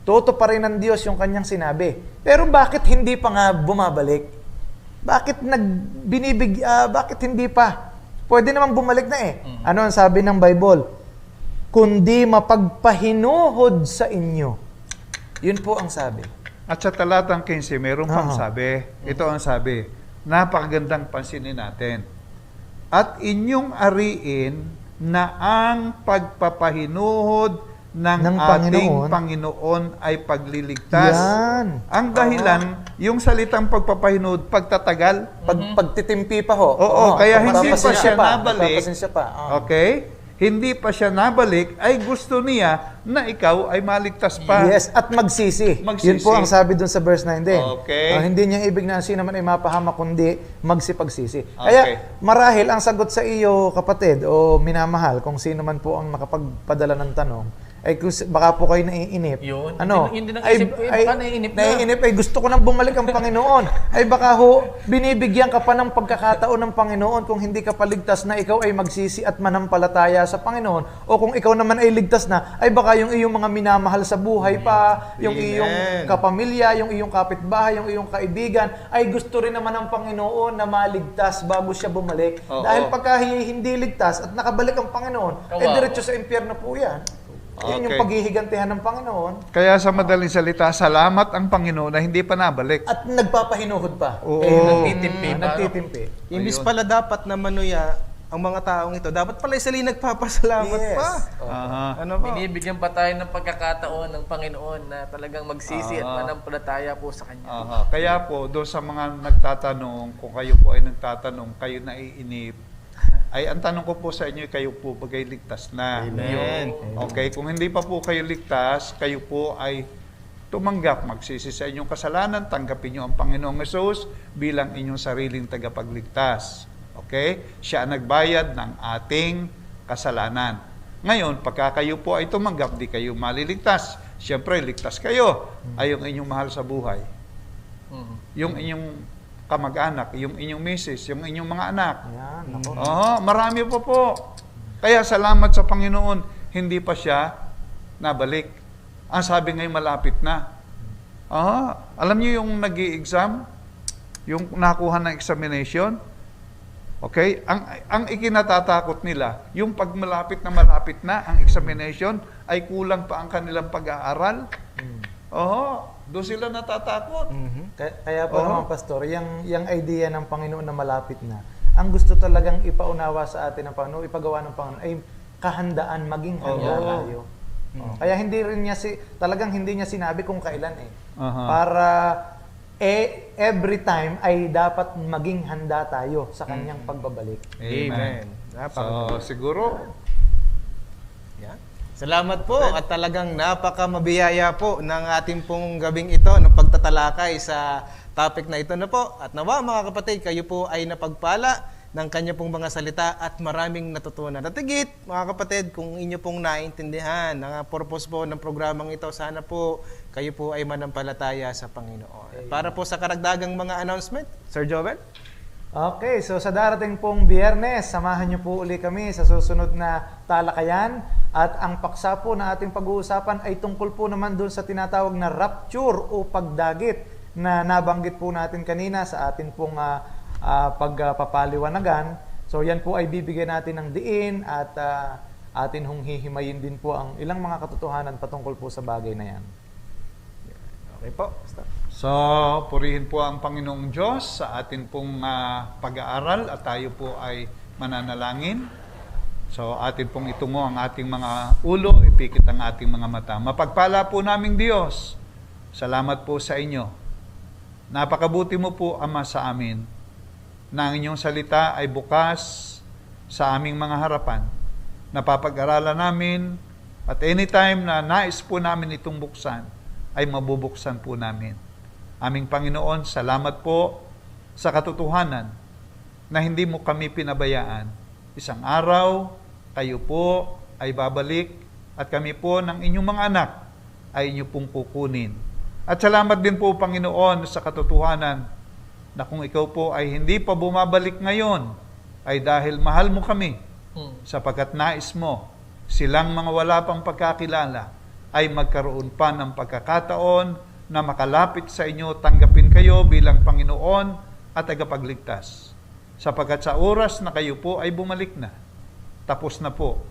Toto pa rin ng Diyos yung kanyang sinabi. Pero bakit hindi pa nga bumabalik? Bakit bakit hindi pa? Pwede namang bumalik na Ano ang sabi ng Bible? Kundi mapagpahinuhod sa inyo. Yun po ang sabi. At sa talatang 15, mayroon pang sabi. Ito ang sabi. Napakagandang pansinin natin. At inyong ariin na ang pagpapahinuhod ng ating Panginoon ay pagliligtas. Yan. Ang dahilan, yung salitang pagpapahinuhod, pagtatagal. Pagtitimpi pa ho. Kaya hindi pa siya nabalik. nabalik. Okay? hindi pa siya nabalik, ay gusto niya na ikaw ay maligtas pa. Yes, at magsisi. Magsisi. Yun po ang sabi dun sa verse 9 din. Okay. Hindi niya ibig na sino man ay mapahamak, kundi magsipagsisi. Kaya marahil ang sagot sa iyo, kapatid, o minamahal, kung sino man po ang nakapagpadala ng tanong, ay baka po kayo naiinip. Yun. Ano? Yun din ang isip ko, baka naiinip na. Naiinip, ay gusto ko nang bumalik ang Panginoon. Ay baka binibigyan ka pa ng pagkakataon ng Panginoon kung hindi ka paligtas na ikaw ay magsisi at manampalataya sa Panginoon. O kung ikaw naman ay ligtas na, ay baka yung iyong mga minamahal sa buhay pa, yung Amen. iyong kapamilya, yung iyong kapitbahay, yung iyong kaibigan, ay gusto rin naman ng Panginoon na maligtas bago siya bumalik. Oo. Dahil pagka hindi ligtas at nakabalik ang Panginoon, ay Kawawa. diretso sa impyerno po yan. Yan yung Okay. paghihigantihan ng Panginoon Kaya sa madaling salita, salamat ang Panginoon na hindi pa nabalik. at nagpapahinuhod pa. Oo. Nagtitimpi pa, no? Nagtitimpi. Imbis pala dapat na manuya ang mga taong ito, dapat pala sila yung nagpapasalamat Yes. pa. Aha. Ano po? Binibigyan pa tayo ng pagkakataon ng Panginoon na talagang magsisi at manampalataya po sa Kanya. Aha. Kaya po, doon sa mga nagtatanong, kung kayo po ay nagtatanong, kayo naiinip, ay ang tanong ko po sa inyo, kayo po bagay ligtas na. Amen. Okay, kung hindi pa po kayo ligtas, kayo po ay tumanggap, magsisi sa inyong kasalanan, tanggapin niyo ang Panginoong Hesus bilang inyong sariling tagapagligtas. Okay? Siya ang nagbayad ng ating kasalanan. Ngayon, pagka kayo po ay tumanggap, di kayo maliligtas. Siyempre, ligtas kayo ay yung inyong mahal sa buhay. Mhm. Yung inyong kamag-anak, yung inyong misis, yung inyong mga anak. Yan, ako. Marami pa po. Kaya salamat sa Panginoon, hindi pa siya nabalik. Ang sabi ngayon, malapit na. Alam niyo yung nag-i-exam, yung nakuha ng examination, okay? Ang ikinatatakot nila, yung pag malapit na ang examination, ay kulang pa ang kanilang pag-aaral. Doon sila natatakot. Kaya po naman, Pastor, yung idea ng Panginoon na malapit na, ang gusto talagang ipaunawa sa atin ng Panginoon, ipagawa ng Panginoon, ay kahandaan, maging handa tayo. Kaya talagang hindi niya sinabi kung kailan eh. Para every time ay dapat maging handa tayo sa kanyang pagbabalik. Amen. So, siguro, Yan. Salamat po at talagang napakamabiyaya po ng ating pong gabing ito ng pagtatalakay sa topic na ito na po. At nawa mga kapatid, kayo po ay napagpala ng kanya pong mga salita at maraming natutunan. At higit, mga kapatid, kung inyo pong naintindihan ang purpose po ng programang ito, sana po kayo po ay manampalataya sa Panginoon. At para po sa karagdagang mga announcement, Sir Joel? Okay, so sa darating pong Biyernes, samahan niyo po uli kami sa susunod na talakayan. At ang paksa po na ating pag-uusapan ay tungkol po naman doon sa tinatawag na rapture o pagdagit na nabanggit po natin kanina sa atin pong pagpapaliwanagan. So yan po ay bibigyan natin ng diin at atin hong hihimayin din po ang ilang mga katotohanan patungkol po sa bagay na yan. Okay po. Basta. so purihin po ang Panginoong Diyos sa atin pong pag-aaral at tayo po ay mananalangin. So atin pong itungo ang ating mga ulo, ipikit ang ating mga mata. Mapagpala po naming Diyos, salamat po sa inyo. Napakabuti mo po, Ama, sa amin, na ang inyong salita ay bukas sa aming mga harapan. Napapag-aralan namin at anytime na nais po namin itong buksan, ay mabubuksan po namin. Aming Panginoon, salamat po sa katotohanan na hindi mo kami pinabayaan. Isang araw, kayo po ay babalik at kami po ng inyong mga anak ay inyo pong kukunin. At salamat din po, Panginoon, sa katotohanan na kung ikaw po ay hindi pa bumabalik ngayon, ay dahil mahal mo kami, sapagkat nais mo silang mga wala pang pagkakilala ay magkaroon pa ng pagkakataon na makalapit sa inyo, tanggapin kayo bilang Panginoon at tagapagligtas. Sapagkat sa oras na kayo po ay bumalik na, tapos na po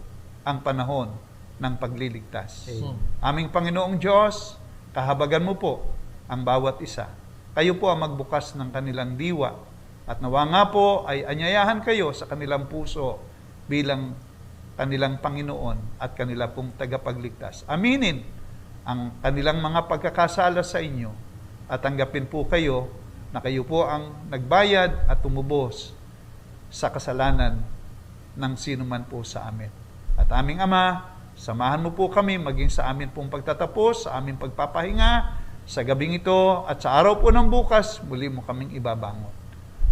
ang panahon ng pagliligtas. Aming Panginoong Diyos, kahabagan mo po ang bawat isa. Kayo po ang magbukas ng kanilang diwa at nawa nga po ay anyayahan kayo sa kanilang puso bilang kanilang Panginoon at kanila pong tagapagligtas. Aminin ang kanilang mga pagkakasala sa inyo at tanggapin po kayo na kayo po ang nagbayad at tumubos sa kasalanan ng sino man po sa amin. At aming Ama, samahan mo po kami maging sa amin pong pagtatapos, sa aming pagpapahinga, sa gabing ito at sa araw po ng bukas, muli mo kaming ibabangon.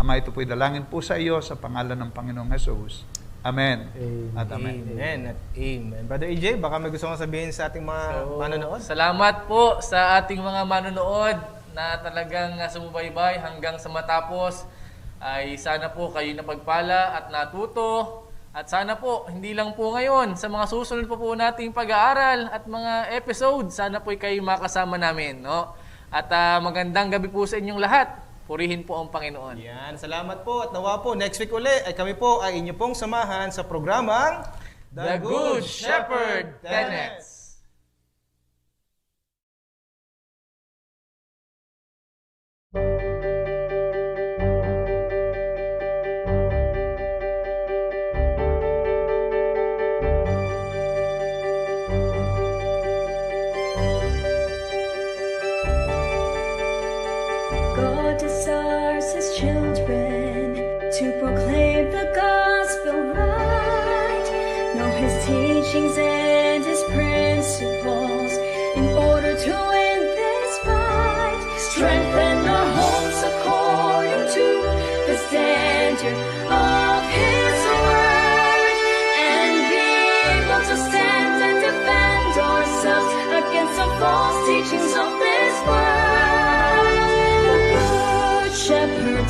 Ama, ito po'y dalangin po sa iyo sa pangalan ng Panginoong Jesus. Amen. At amen. Amen at amen. Brother AJ, baka may gusto kong sabihin sa ating mga manonood? Salamat po sa ating mga manonood na talagang sumubaybay hanggang sa matapos. Ay sana po kayo napagpala at natuto. At sana po, hindi lang po ngayon, sa mga susunod po nating pag-aaral at mga episode, sana po kayo makasama namin. No? At magandang gabi po sa inyong lahat. Purihin po ang Panginoon. Yan, salamat po at nawa po next week uli ay kami po ay inyo pong samahan sa programang The Good Shepherd Tenets. God desires His children to proclaim the gospel right, know His teachings and His principles in order to win this fight. Strengthen our homes according to the standard of His word, and be able to stand and defend ourselves against the false teachings of this world. Shepherd,